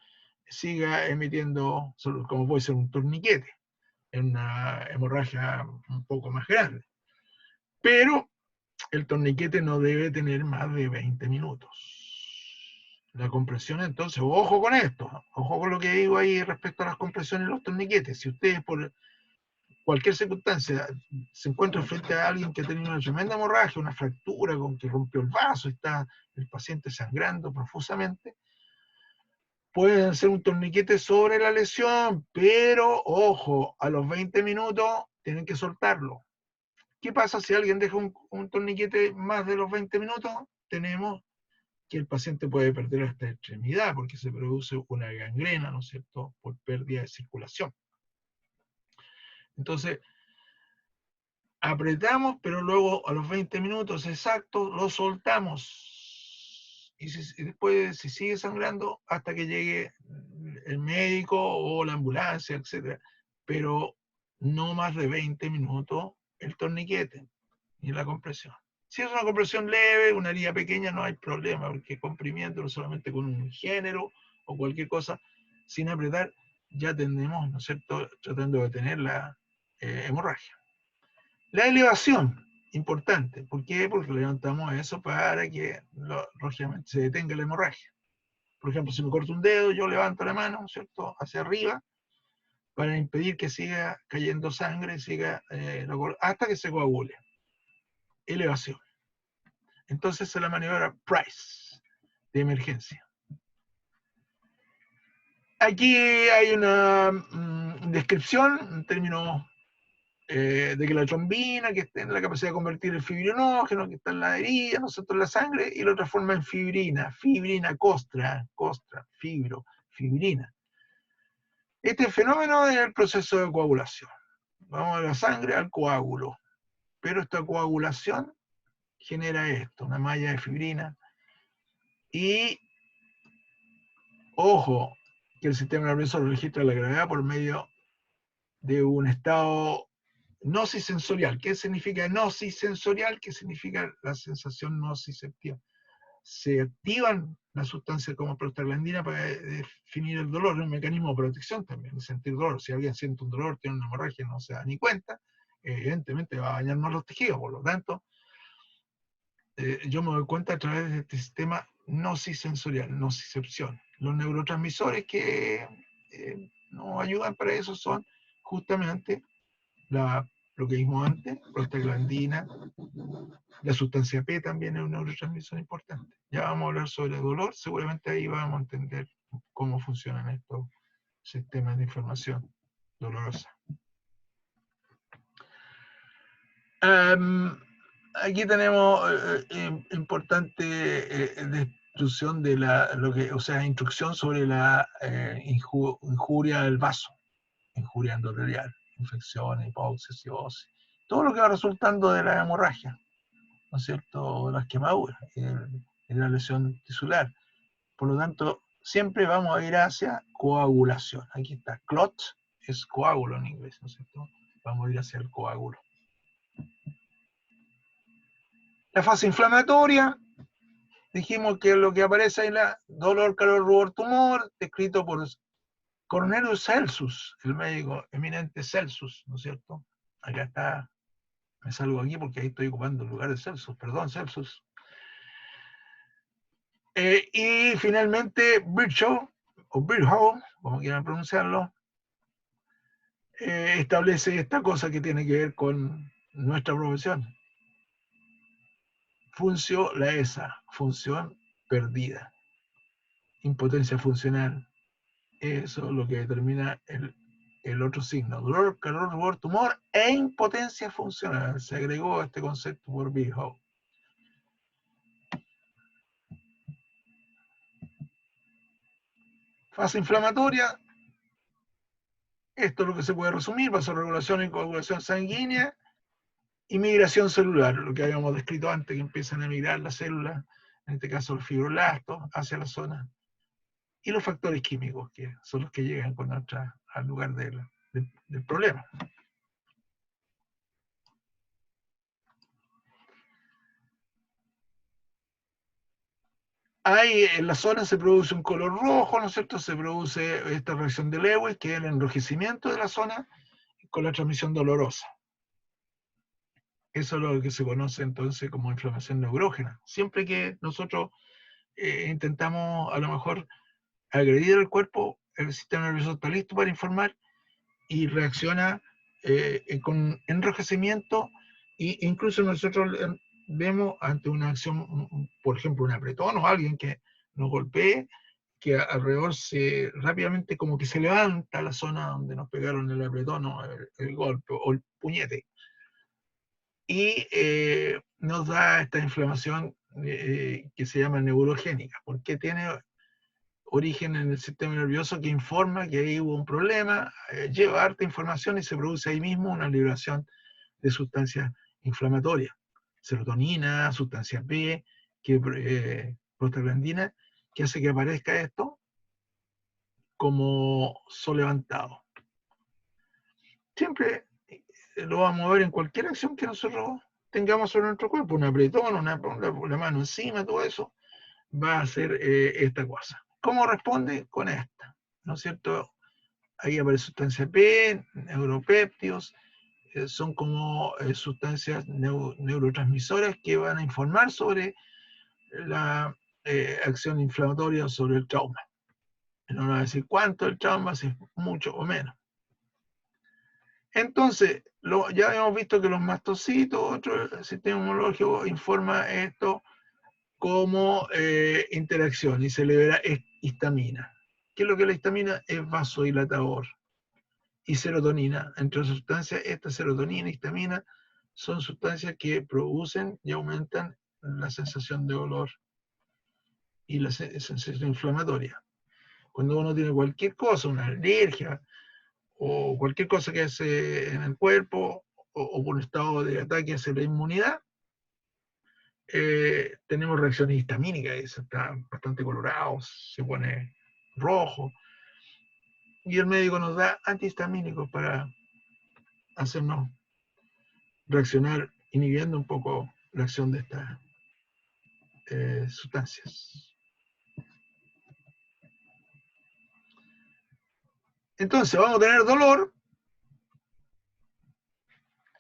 siga emitiendo, como puede ser un torniquete, en una hemorragia un poco más grande. Pero el torniquete no debe tener más de 20 minutos. La compresión, entonces, ojo con esto, ojo con lo que digo ahí respecto a las compresiones y los torniquetes. Si ustedes por cualquier circunstancia se encuentra frente a alguien que ha tenido una tremenda hemorragia, una fractura con que rompió el vaso, está el paciente sangrando profusamente, pueden hacer un torniquete sobre la lesión, pero ojo, a los 20 minutos tienen que soltarlo. ¿Qué pasa si alguien deja un torniquete más de los 20 minutos? Tenemos que el paciente puede perder esta extremidad porque se produce una gangrena, ¿no es cierto?, por pérdida de circulación. Entonces, apretamos, pero luego a los 20 minutos exactos lo soltamos. Y después, si sigue sangrando, hasta que llegue el médico o la ambulancia, etc. Pero no más de 20 minutos el torniquete ni la compresión. Si es una compresión leve, una herida pequeña, no hay problema, porque comprimiéndolo solamente con un género o cualquier cosa, sin apretar, ya tenemos, ¿no es cierto?, tratando de detener la hemorragia. La elevación, importante. ¿Por qué? Porque levantamos eso para que lógicamente se detenga la hemorragia. Por ejemplo, si me corto un dedo, yo levanto la mano, ¿cierto?, hacia arriba, para impedir que siga cayendo sangre, hasta que se coagule. Elevación. Entonces es la maniobra Price, de emergencia. Aquí hay una descripción, en términos de que la trombina, que tiene la capacidad de convertir el fibrinógeno, que está en la herida, nosotros en la sangre, y lo transforma en fibrina, costra, fibrina. Este fenómeno es el proceso de coagulación. Vamos de la sangre al coágulo. Pero esta coagulación genera esto, una malla de fibrina. Y, ojo, que el sistema nervioso registra la gravedad por medio de un estado nocisensorial. ¿Qué significa nocisensorial? ¿Qué significa la sensación nociceptiva? Se activan las sustancias como prostaglandina para definir el dolor, es un mecanismo de protección también, de sentir dolor. Si alguien siente un dolor, tiene una hemorragia, no se da ni cuenta, evidentemente va a dañar más los tejidos. Por lo tanto, yo me doy cuenta a través de este sistema nocisensorial, nocicepción. Los neurotransmisores que nos ayudan para eso son justamente lo que vimos antes, prostaglandina, la sustancia P también es un neurotransmisor importante. Ya vamos a hablar sobre dolor, seguramente ahí vamos a entender cómo funcionan estos sistemas de información dolorosa. Aquí tenemos importante instrucción de instrucción sobre la injuria del vaso, injuria endotelial, infecciones, hipoxia, cirrosis, todo lo que va resultando de la hemorragia, ¿no es cierto?, las quemaduras, la lesión tisular. Por lo tanto, siempre vamos a ir hacia coagulación. Aquí está, clot es coágulo en inglés, ¿no es cierto? Vamos a ir hacia el coágulo. La fase inflamatoria, dijimos que lo que aparece ahí, la dolor, calor, rubor, tumor, descrito por Cornelius Celsus, el médico eminente Celsus, ¿no es cierto? Acá está, me salgo aquí porque ahí estoy ocupando el lugar de Celsus, perdón, Celsus. Y finalmente Virchow, o Virchow, como quieran pronunciarlo, establece esta cosa que tiene que ver con nuestra profesión. Funcio la ESA, función perdida. Impotencia funcional. Eso es lo que determina el otro signo. Dolor, calor, rubor, tumor e impotencia funcional. Se agregó este concepto por Virchow. Fase inflamatoria, esto es lo que se puede resumir: vasorregulación y coagulación sanguínea y migración celular, lo que habíamos descrito antes, que empiezan a migrar las células, en este caso los fibroblastos, hacia la zona, y los factores químicos, que son los que llegan cuando entra al lugar del problema. Ahí en la zona se produce un color rojo, ¿no es cierto? Se produce esta reacción de Lewis, que es el enrojecimiento de la zona, con la transmisión dolorosa. Eso es lo que se conoce entonces como inflamación neurógena. Siempre que nosotros intentamos a lo mejor agredir al cuerpo, el sistema nervioso está listo para informar y reacciona con enrojecimiento, e incluso nosotros vemos ante una acción, por ejemplo, un apretón o alguien que nos golpee, que alrededor rápidamente como que se levanta la zona donde nos pegaron el apretón o el golpe o el puñete, y nos da esta inflamación que se llama neurogénica, porque tiene origen en el sistema nervioso que informa que ahí hubo un problema, lleva harta información y se produce ahí mismo una liberación de sustancias inflamatorias, serotonina, sustancia B, prostaglandina, que hace que aparezca esto como sol levantado. Siempre lo vamos a ver en cualquier acción que nosotros tengamos sobre nuestro cuerpo, un apretón, una mano encima, todo eso va a ser esta cosa. ¿Cómo responde? Con esta, ¿no es cierto? Ahí aparece sustancia P, neuropéptidos, son como sustancias neurotransmisoras que van a informar sobre la acción inflamatoria, sobre el trauma. No nos va a decir cuánto el trauma, si es mucho o menos. Entonces, ya hemos visto que los mastocitos, otro sistema inmunológico, informa esto como interacción y se libera histamina. ¿Qué es lo que es la histamina? Es vasodilatador. Y serotonina, entre las sustancias, esta serotonina y histamina son sustancias que producen y aumentan la sensación de dolor y la sensación inflamatoria. Cuando uno tiene cualquier cosa, una alergia o cualquier cosa que hace en el cuerpo o por un estado de ataque hacia la inmunidad, tenemos reacciones histamínicas y se está bastante colorado, se pone rojo, y el médico nos da antihistamínicos para hacernos reaccionar, inhibiendo un poco la acción de estas sustancias. Entonces vamos a tener dolor,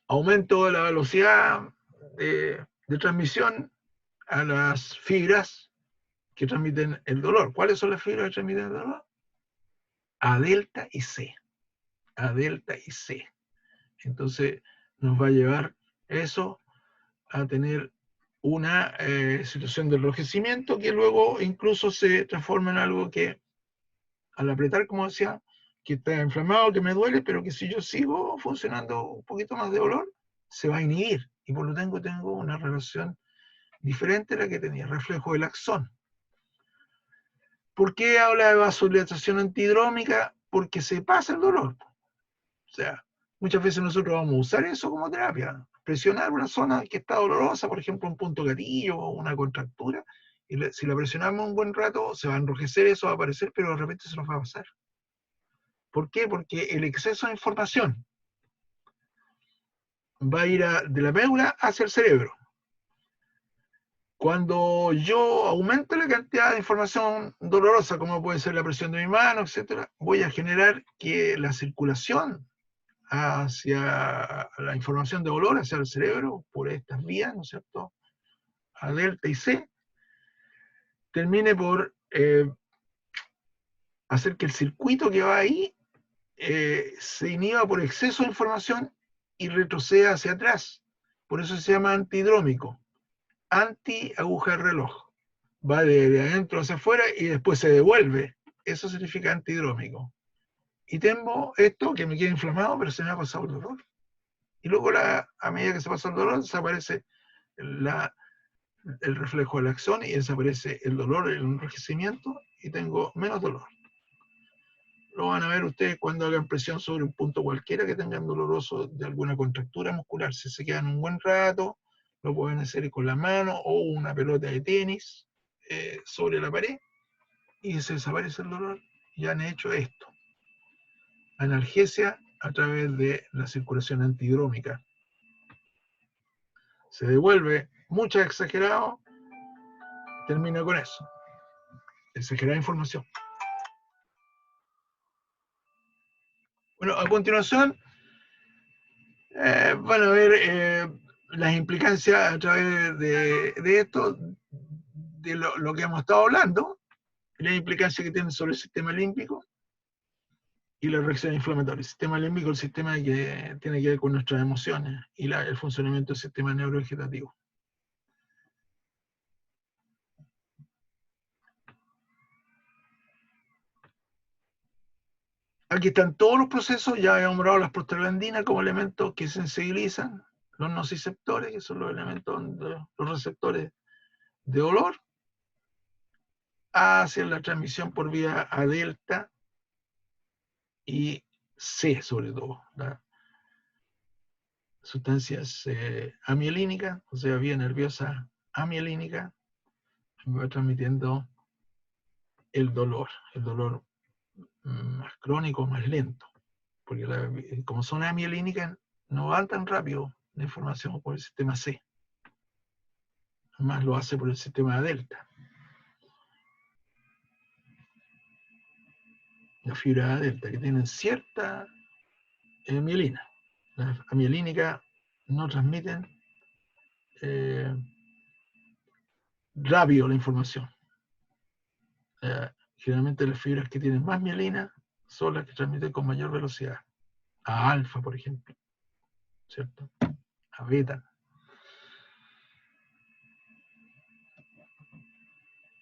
aumento de la velocidad de transmisión a las fibras que transmiten el dolor. ¿Cuáles son las fibras que transmiten el dolor? A delta y C. A delta y C. Entonces nos va a llevar eso a tener una situación de enrojecimiento que luego incluso se transforma en algo que, al apretar, como decía, que está inflamado, que me duele, pero que si yo sigo funcionando un poquito más de dolor, se va a inhibir. Y por lo tanto tengo una relación diferente a la que tenía, reflejo del axón. ¿Por qué habla de vasodilatación antidrómica? Porque se pasa el dolor. O sea, muchas veces nosotros vamos a usar eso como terapia. Presionar una zona que está dolorosa, por ejemplo, un punto gatillo o una contractura, y si la presionamos un buen rato, se va a enrojecer, eso va a aparecer, pero de repente se nos va a pasar. ¿Por qué? Porque el exceso de información va a ir de la médula hacia el cerebro. Cuando yo aumento la cantidad de información dolorosa, como puede ser la presión de mi mano, etc., voy a generar que la circulación hacia la información de dolor, hacia el cerebro, por estas vías, ¿no es cierto?, a delta y C, termine por hacer que el circuito que va ahí se inhiba por exceso de información y retroceda hacia atrás. Por eso se llama antidrómico. Anti-aguja de reloj. Va de adentro hacia afuera y después se devuelve. Eso significa antidrómico. Y tengo esto que me queda inflamado, pero se me ha pasado el dolor. Y luego, a medida que se pasa el dolor, desaparece el reflejo del axón y desaparece el dolor, el enrojecimiento, y tengo menos dolor. lo van a ver ustedes cuando hagan presión sobre un punto cualquiera que tengan doloroso de alguna contractura muscular. Si se quedan un buen rato, lo pueden hacer con la mano o una pelota de tenis sobre la pared y se desaparece el dolor. Y han hecho esto. Analgesia a través de la circulación antidrómica. Se devuelve mucho exagerado, termina con eso. Exagerada información. Bueno, a continuación van a ver las implicancias a través de esto, de lo que hemos estado hablando, las implicancias que tienen sobre el sistema límbico y la reacción inflamatoria. El sistema límbico es el sistema que tiene que ver con nuestras emociones y el funcionamiento del sistema neurovegetativo. Aquí están todos los procesos, ya he nombrado las prostaglandinas como elementos que sensibilizan los nociceptores, que son los elementos, los receptores de olor, hacia la transmisión por vía A delta y C sobre todo, ¿verdad? Sustancias amielínicas, o sea, vía nerviosa amielínica, va transmitiendo el dolor más crónico, más lento, porque como son amielínicas, no van tan rápido la información por el sistema C, más lo hace por el sistema delta. La fibra delta, que tienen cierta mielina. Las amielínicas no transmiten rápido la información. Generalmente las fibras que tienen más mielina son las que transmiten con mayor velocidad. A alfa, por ejemplo, ¿cierto? A beta.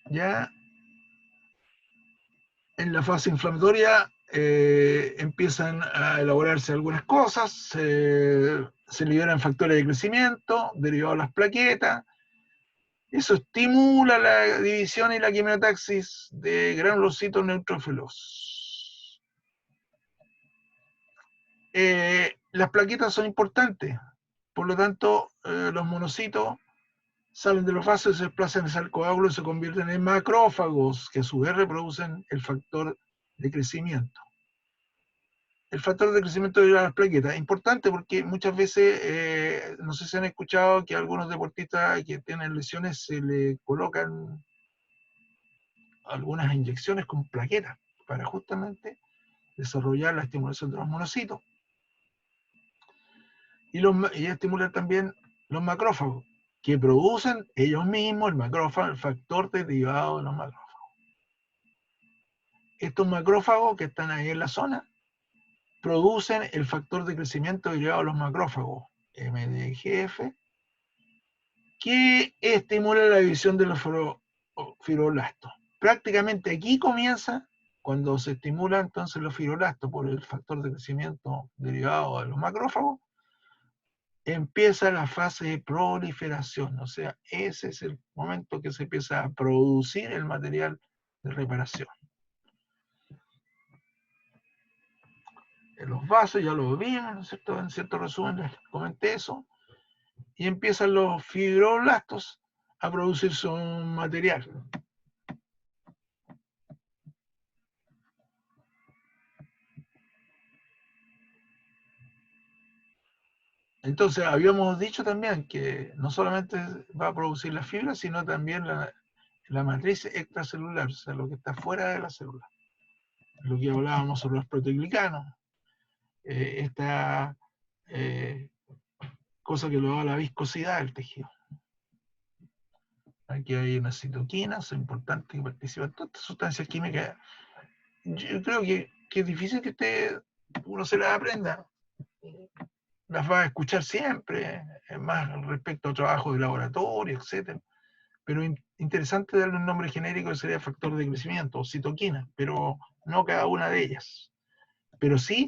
Ya en la fase inflamatoria empiezan a elaborarse algunas cosas, se liberan factores de crecimiento derivados de las plaquetas. Eso estimula la división y la quimiotaxis de granulocitos neutrófilos. Las plaquetas son importantes, por lo tanto, los monocitos salen de los vasos y se desplazan hacia el coágulo y se convierten en macrófagos, que a su vez reproducen el factor de crecimiento. El factor de crecimiento de las plaquetas es importante porque muchas veces, no sé si han escuchado que a algunos deportistas que tienen lesiones se le colocan algunas inyecciones con plaquetas para justamente desarrollar la estimulación de los monocitos y estimular también los macrófagos, que producen ellos mismos el factor derivado de los macrófagos. Estos macrófagos que están ahí en la zona producen el factor de crecimiento derivado de los macrófagos, MDGF, que estimula la división de los fibroblastos. Prácticamente aquí comienza, cuando se estimula entonces los fibroblastos por el factor de crecimiento derivado de los macrófagos, empieza la fase de proliferación, o sea, ese es el momento que se empieza a producir el material de reparación. En los vasos ya lo vimos, ¿no es cierto? En cierto resumen les comenté eso, y empiezan los fibroblastos a producir su material. Entonces, habíamos dicho también que no solamente va a producir la fibra, sino también la matriz extracelular, o sea, lo que está fuera de la célula. Lo que hablábamos sobre los proteoglicanos. Esta cosa que lo da la viscosidad del tejido. Aquí hay unas citoquinas, son importantes que participan en todas estas sustancias químicas. Yo creo que es difícil que uno se las aprenda. Las va a escuchar siempre, más respecto a trabajo de laboratorio, etc. Pero interesante darle un nombre genérico que sería factor de crecimiento o citoquina, pero no cada una de ellas. Pero sí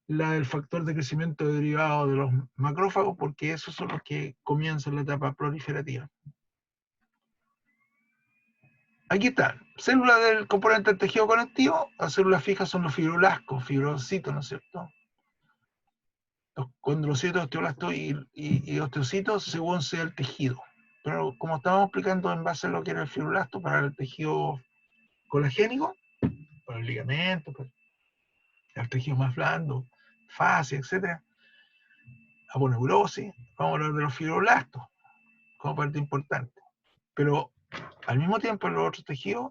la del factor de crecimiento derivado de los macrófagos, porque esos son los que comienzan la etapa proliferativa. Aquí están, células del componente del tejido conectivo, las células fijas son los fibroblastos, fibrocitos, ¿no es cierto? Los condrocitos, osteoblastos y osteocitos según sea el tejido. Pero como estábamos explicando en base a lo que era el fibroblasto para el tejido colagénico, para el ligamento, para el tejido más blando, fascia, etc., aponeurosis, vamos a hablar de los fibroblastos como parte importante. Pero al mismo tiempo en los otros tejidos,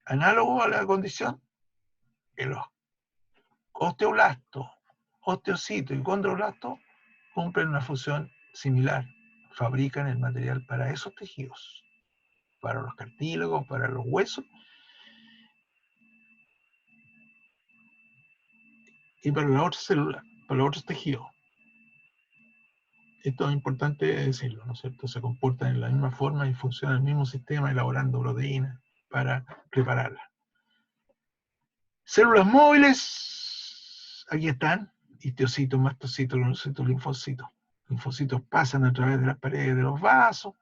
análogo a la condición, en los osteoblastos, osteocitos y condroblastos cumplen una función similar, fabrican el material para esos tejidos, para los cartílagos, para los huesos y para las otras células, para los otros tejidos. Esto es importante decirlo, ¿no es cierto? Se comportan en la misma forma y funcionan el mismo sistema elaborando proteínas para prepararlas. Células móviles, aquí están, histocitos, mastocitos, leucocitos, linfocitos. Linfocitos pasan a través de las paredes de los vasos,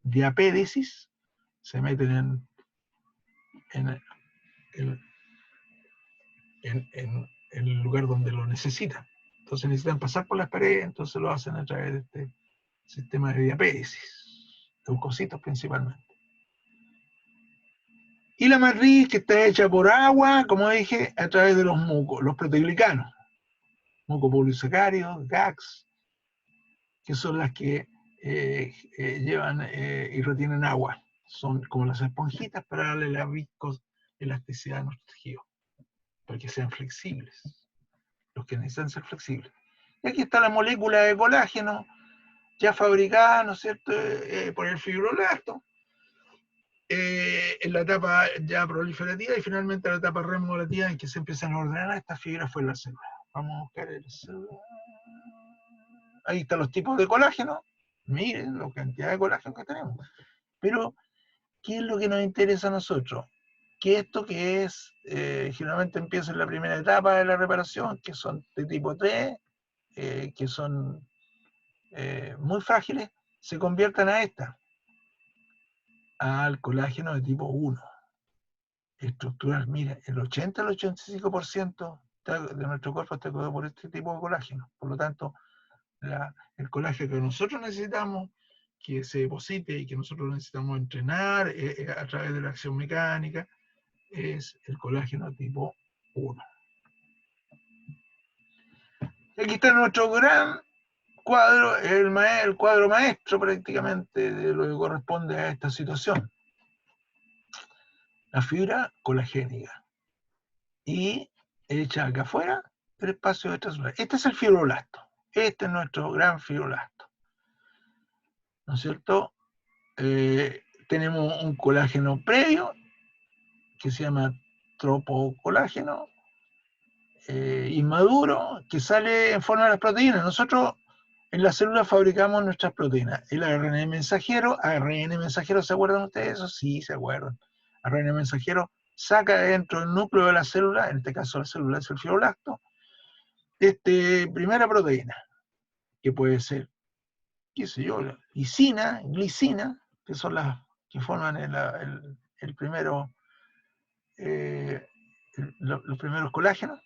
diapédesis, se meten en el lugar donde lo necesitan. Entonces necesitan pasar por las paredes, entonces lo hacen a través de este sistema de diapédesis, leucocitos principalmente. Y la matriz que está hecha por agua, como dije, a través de los mucos, los proteoglicanos, mucopolisacáridos, GAGs, que son las que llevan y retienen agua. Son como las esponjitas para darle la viscoelasticidad a nuestros tejidos, para que sean flexibles, los que necesitan ser flexibles. Y aquí está la molécula de colágeno, ya fabricada, ¿no es cierto?, por el fibroblasto, en la etapa ya proliferativa y finalmente la etapa remodelativa en que se empiezan a ordenar estas fibras fuera de la célula. Vamos a buscar el célula. Ahí están los tipos de colágeno. Miren la cantidad de colágeno que tenemos. Pero, ¿qué es lo que nos interesa a nosotros? Que esto que es, generalmente empieza en la primera etapa de la reparación, que son de tipo 3, que son muy frágiles, se conviertan a esta, al colágeno de tipo 1. Estructural, mira, el 80 al 85% de nuestro cuerpo está compuesto por este tipo de colágeno. Por lo tanto, el colágeno que nosotros necesitamos que se deposite y que nosotros necesitamos entrenar a través de la acción mecánica es el colágeno tipo 1. Y aquí está nuestro gran cuadro, el cuadro maestro prácticamente de lo que corresponde a esta situación. La fibra colagénica. Y hecha acá afuera el espacio extracelular. Este es el fibroblasto. Este es nuestro gran fibroblasto. ¿No es cierto? Tenemos un colágeno previo que se llama tropocolágeno inmaduro que sale en forma de las proteínas. Nosotros en las células fabricamos nuestras proteínas. El ARN mensajero, ¿se acuerdan ustedes de eso? Sí, se acuerdan. ARN mensajero saca dentro del núcleo de la célula, en este caso la célula es el fibroblasto, primera proteína, que puede ser, qué sé yo, lisina, glicina, que son las que forman el primero, los primeros colágenos,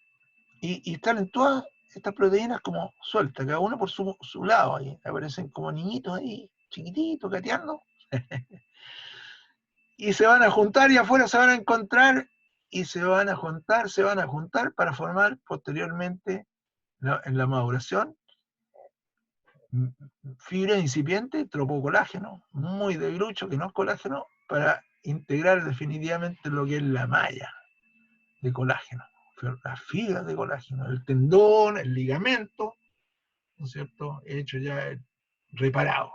y están en todas estas proteínas como sueltas, cada una por su lado, ahí aparecen como niñitos ahí, chiquititos, gateando, y se van a juntar y afuera se van a encontrar, y se van a juntar para formar posteriormente, en la maduración, fibra incipiente, tropocolágeno, muy debilucho, que no es colágeno, para integrar definitivamente lo que es la malla de colágeno, las fibras de colágeno, el tendón, el ligamento, ¿no es cierto?, hecho ya reparado.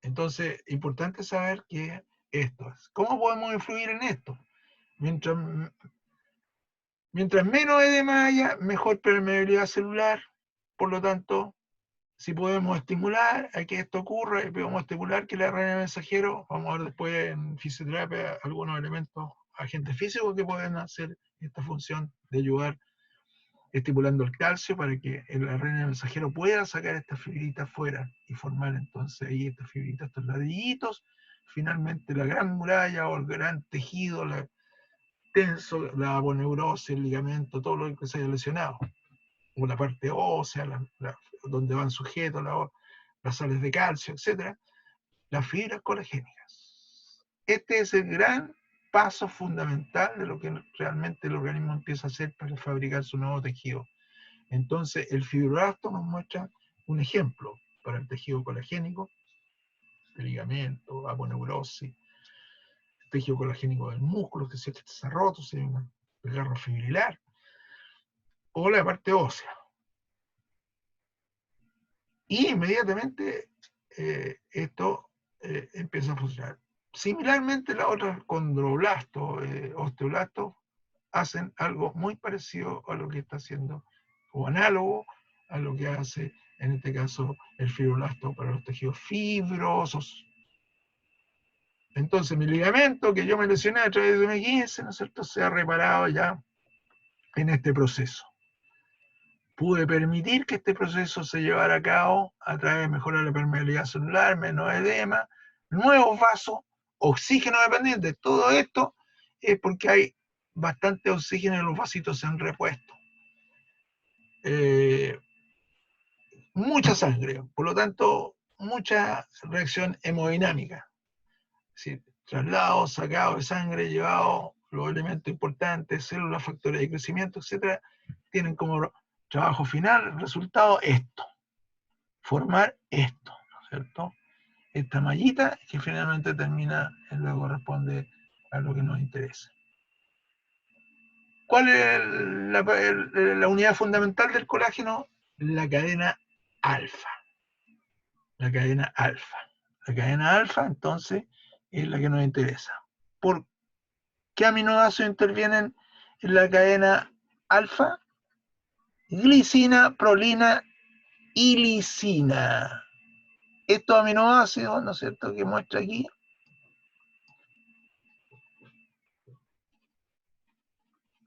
Entonces, importante saber que esto es. ¿Cómo podemos influir en esto? Mientras menos hay de malla, mejor permeabilidad celular, por lo tanto, si podemos estimular a que esto ocurra, y podemos estimular que el ARN mensajero, vamos a ver después en fisioterapia algunos elementos, agentes físicos que pueden hacer esta función de ayudar estimulando el calcio para que el ARN mensajero pueda sacar estas fibritas fuera y formar entonces ahí estas fibritas, estos ladrillitos, finalmente la gran muralla o el gran tejido, tenso, la aponeurosis, el ligamento, todo lo que se haya lesionado, o la parte ósea, donde van sujetos las sales de calcio, etc., las fibras colagénicas. Este es el gran paso fundamental de lo que realmente el organismo empieza a hacer para fabricar su nuevo tejido. Entonces, el fibroblasto nos muestra un ejemplo para el tejido colagénico, el ligamento, aponeurosis, el tejido colagénico del músculo, que si está roto, si hay un desgarro fibrilar, o la parte ósea. Y inmediatamente esto empieza a funcionar. Similarmente, las otras condroblastos, osteoblastos, hacen algo muy parecido a lo que está haciendo, o análogo a lo que hace, en este caso, el fibroblasto para los tejidos fibrosos. Entonces, mi ligamento que yo me lesioné a través de M15, ¿no es cierto?, se ha reparado ya en este proceso. Pude permitir que este proceso se llevara a cabo a través de mejorar la permeabilidad celular, menos edema, nuevos vasos, oxígeno dependiente. Todo esto es porque hay bastante oxígeno y los vasitos se han repuesto. Mucha sangre, por lo tanto, mucha reacción hemodinámica. Es decir, traslado, sacado de sangre, llevado los elementos importantes, células, factores de crecimiento, etc., tienen como trabajo final, resultado, esto. Formar esto, ¿no es cierto? Esta mallita que finalmente termina y luego corresponde a lo que nos interesa. ¿Cuál es la unidad fundamental del colágeno? La cadena alfa. La cadena alfa. La cadena alfa, entonces, es la que nos interesa. ¿Por qué aminoácidos intervienen en la cadena alfa? Glicina, prolina y lisina. Estos aminoácidos, ¿no es cierto?, que muestra aquí,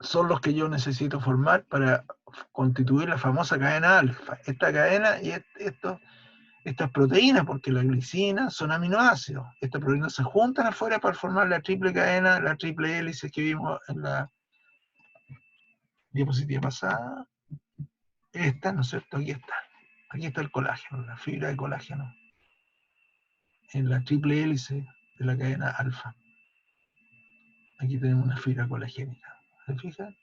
son los que yo necesito formar para constituir la famosa cadena alfa. Esta cadena y estas proteínas, porque la glicina son aminoácidos. Estas proteínas se juntan afuera para formar la triple cadena, la triple hélice que vimos en la diapositiva pasada. Esta, ¿no es cierto? Aquí está. Aquí está el colágeno, la fibra de colágeno, en la triple hélice de la cadena alfa. Aquí tenemos una fibra colagénica. ¿Se fijan?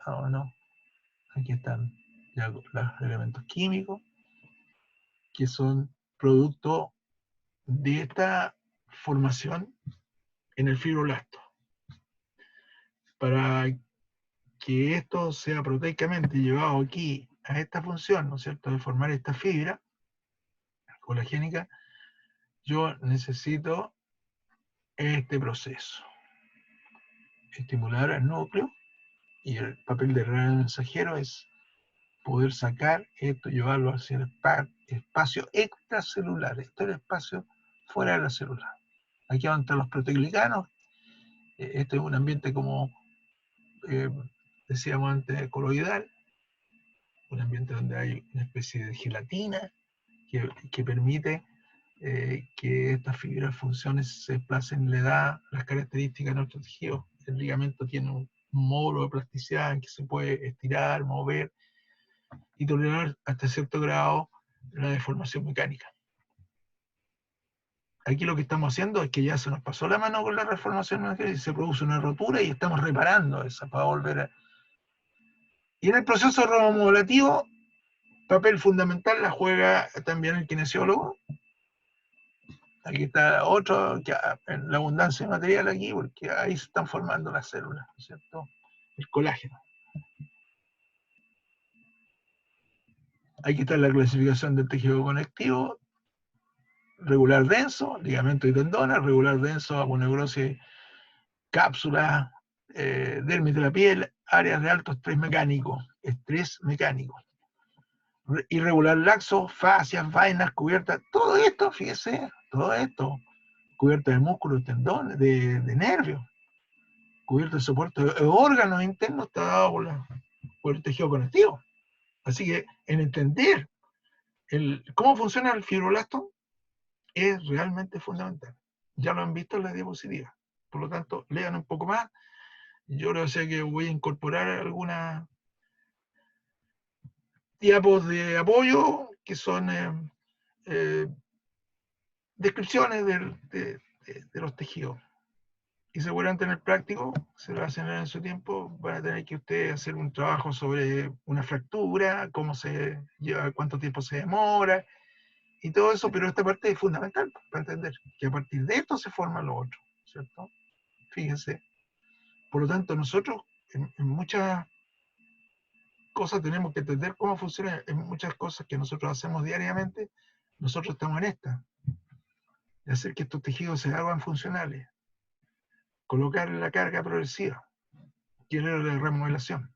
Ah, no. Aquí están ya los elementos químicos que son producto de esta formación en el fibroblasto. Para que esto sea proteicamente llevado aquí a esta función, ¿no es cierto?, de formar esta fibra colagénica, yo necesito este proceso. Estimular al núcleo, y el papel del radio mensajero es poder sacar esto, llevarlo hacia el espacio extracelular. Esto es el espacio fuera de la célula. Aquí van a estar los proteoglicanos. Este es un ambiente como decíamos antes, coloidal, un ambiente donde hay una especie de gelatina que permite que estas fibras funciones se desplacen, le da las características a nuestro tejido. El ligamento tiene un módulo de plasticidad en que se puede estirar, mover y tolerar hasta cierto grado la deformación mecánica. Aquí lo que estamos haciendo es que ya se nos pasó la mano con la deformación mecánica y se produce una rotura y estamos reparando esa para volver a... Y en el proceso remodulativo, papel fundamental la juega también el kinesiólogo. Aquí está otro, la abundancia de material aquí, porque ahí se están formando las células, ¿no es cierto? El colágeno. Aquí está la clasificación del tejido conectivo, regular denso, ligamento y tendones, regular denso, aponeurosis, cápsula, dermis de la piel, áreas de alto estrés mecánico, irregular laxo, fascias, vainas, cubiertas, todo esto, fíjese, todo esto, cubierta de músculos, tendones, de nervios, cubierta de soporte de órganos internos, está dado por el tejido conectivo. Así que en entender cómo funciona el fibroblasto es realmente fundamental. Ya lo han visto en las diapositivas. Por lo tanto, lean un poco más. Yo creo que voy a incorporar algunas diapos de apoyo que son descripciones de los tejidos. Y seguramente en el práctico, se lo hacen en su tiempo, van a tener que ustedes hacer un trabajo sobre una fractura, cómo se lleva, cuánto tiempo se demora, y todo eso, pero esta parte es fundamental para entender que a partir de esto se forma lo otro, ¿cierto? Fíjense. Por lo tanto, nosotros en muchas cosas tenemos que entender cómo funciona, en muchas cosas que nosotros hacemos diariamente, nosotros estamos en esta, de hacer que estos tejidos se hagan funcionales, colocar la carga progresiva, que es la remodelación.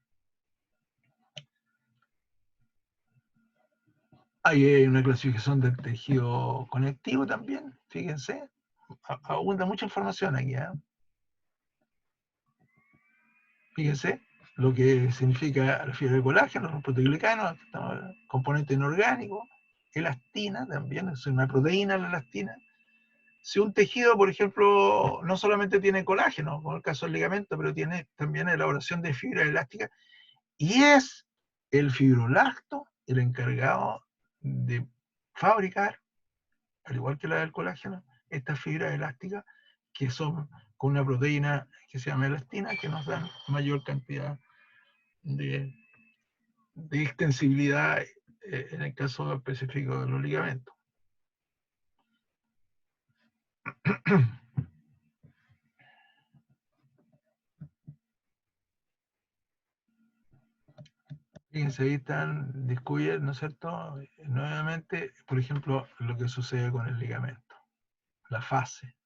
Hay una clasificación del tejido conectivo también, fíjense, abunda mucha información aquí, ¿eh? Fíjense lo que significa la fibra de colágeno, los proteoglicanos, componente inorgánico, elastina también, es una proteína la elastina. Si un tejido, por ejemplo, no solamente tiene colágeno, como el caso del ligamento, pero tiene también elaboración de fibra elástica, y es el fibrolacto el encargado de fabricar, al igual que la del colágeno, estas fibras elásticas que son con una proteína que se llama elastina, que nos dan mayor cantidad de extensibilidad en el caso específico de los ligamentos. Fíjense, ahí están descubiertos, ¿no es cierto? Nuevamente, por ejemplo, lo que sucede con el ligamento, la fase.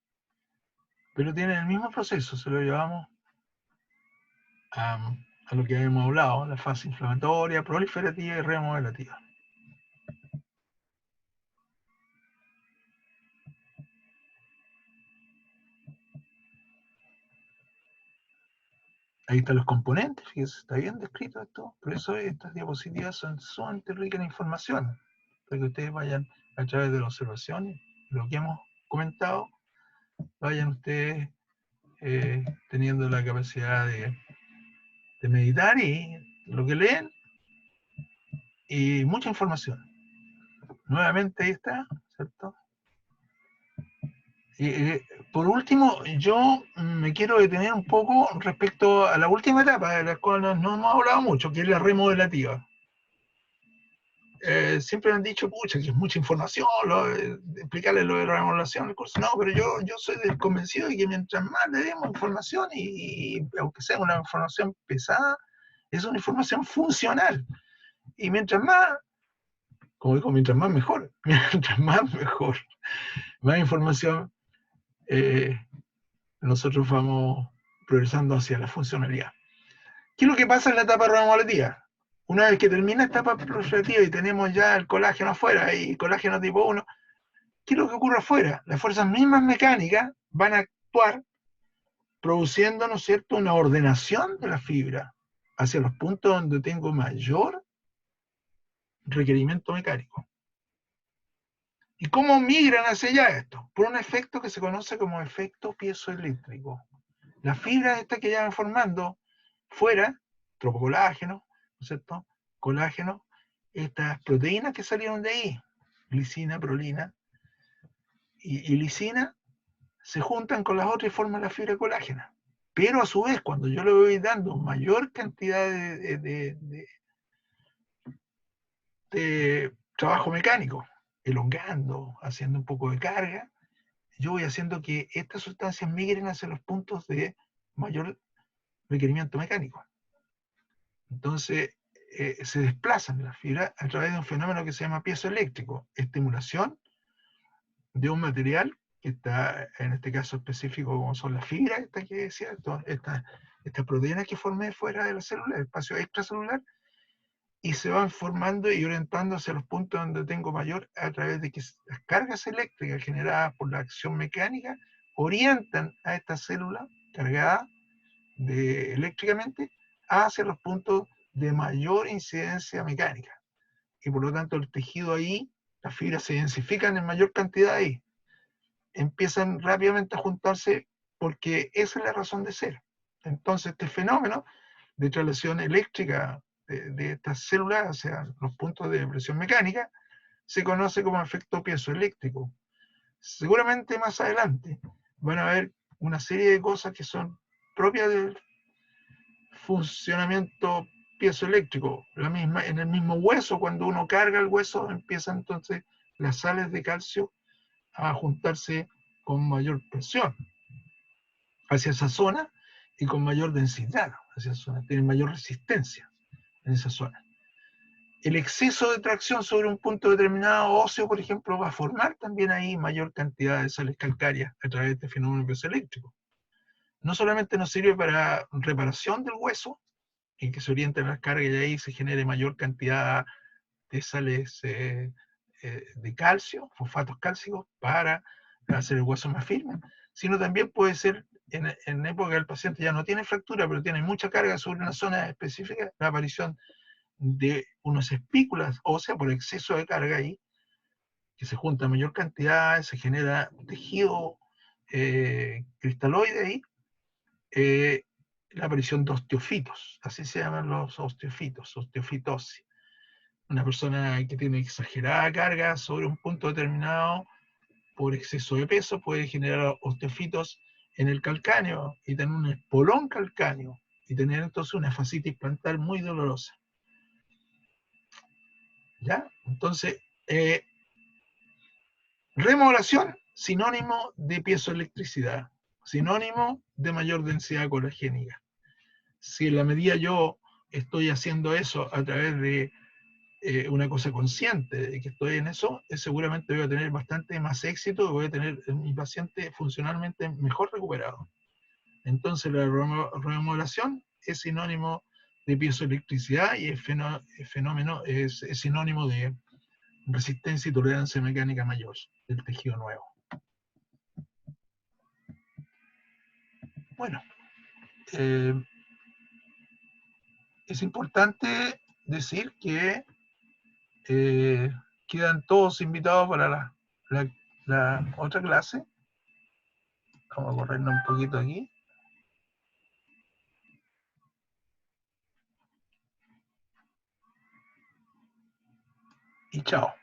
Pero tienen el mismo proceso, se lo llevamos a lo que habíamos hablado, la fase inflamatoria, proliferativa y remodelativa. Ahí están los componentes, fíjense, está bien descrito esto. Por eso estas diapositivas son sumamente ricas en información, para que ustedes vayan a través de la observación, lo que hemos comentado, vayan ustedes teniendo la capacidad de meditar y lo que leen, y mucha información. Nuevamente ahí está, ¿cierto? Por último, yo me quiero detener un poco respecto a la última etapa, de la cual no hemos hablado mucho, que es la remodelativa. Siempre han dicho, pucha, que es mucha información, explicarles lo de la remodelación, el curso. No, pero yo soy convencido de que mientras más le demos información, y aunque sea una información pesada, es una información funcional. Y mientras más, como digo, mientras más mejor, mientras más mejor, más información, nosotros vamos progresando hacia la funcionalidad. ¿Qué es lo que pasa en la etapa remodelativa? Una vez que termina esta etapa proliferativa y tenemos ya el colágeno afuera y colágeno tipo 1, ¿qué es lo que ocurre afuera? Las fuerzas mismas mecánicas van a actuar produciendo, ¿no es cierto?, una ordenación de la fibra hacia los puntos donde tengo mayor requerimiento mecánico. ¿Y cómo migran hacia allá esto? Por un efecto que se conoce como efecto piezoeléctrico. Las fibras estas que ya van formando fuera, tropocolágeno, ¿no es cierto?, colágeno, estas proteínas que salieron de ahí, glicina, prolina y lisina, se juntan con las otras y forman la fibra colágena. Pero a su vez, cuando yo le voy dando mayor cantidad de trabajo mecánico, elongando, haciendo un poco de carga, yo voy haciendo que estas sustancias migren hacia los puntos de mayor requerimiento mecánico. Entonces, se desplazan las fibras a través de un fenómeno que se llama piezoeléctrico, estimulación de un material que está, en este caso específico, como son las fibras, estas que decía, estas proteínas que formé fuera de la célula, el espacio extracelular, y se van formando y orientando hacia los puntos donde tengo mayor, a través de que las cargas eléctricas generadas por la acción mecánica orientan a esta célula cargada eléctricamente hacia los puntos de mayor incidencia mecánica. Y por lo tanto el tejido ahí, las fibras se densifican en mayor cantidad ahí. empiezan rápidamente a juntarse porque esa es la razón de ser. Entonces, este fenómeno de traslación eléctrica de estas células, o sea, los puntos de presión mecánica, se conoce como efecto piezoeléctrico. Seguramente más adelante van a haber una serie de cosas que son propias del funcionamiento piezoeléctrico. En el mismo hueso, cuando uno carga el hueso, empiezan entonces las sales de calcio a juntarse con mayor presión hacia esa zona y con mayor densidad hacia esa zona, tienen mayor resistencia en esa zona. El exceso de tracción sobre un punto determinado óseo, por ejemplo, va a formar también ahí mayor cantidad de sales calcáreas a través de este fenómeno piezoeléctrico. No solamente nos sirve para reparación del hueso, en que se orienten las cargas y ahí se genere mayor cantidad de sales de calcio, fosfatos cálcicos, para hacer el hueso más firme, sino también puede ser en época que el paciente ya no tiene fractura, pero tiene mucha carga sobre una zona específica, la aparición de unas espículas óseas por exceso de carga ahí, que se junta en mayor cantidad, se genera tejido cristaloide ahí, la aparición de osteofitos, así se llaman los osteofitos, osteofitosis. Una persona que tiene exagerada carga sobre un punto determinado por exceso de peso puede generar osteofitos en el calcáneo y tener un espolón calcáneo y tener entonces una fascitis plantar muy dolorosa. ¿Ya? Entonces, remodelación, sinónimo de piezoelectricidad, sinónimo de mayor densidad colagénica. Si en la medida yo estoy haciendo eso a través de una cosa consciente de que estoy en eso, seguramente voy a tener bastante más éxito y voy a tener mi paciente funcionalmente mejor recuperado. Entonces la remodelación es sinónimo de piezoelectricidad y el fenómeno es sinónimo de resistencia y tolerancia mecánica mayor del tejido nuevo. Bueno, es importante decir que quedan todos invitados para la otra clase. Vamos a corrernos un poquito aquí. Y chao.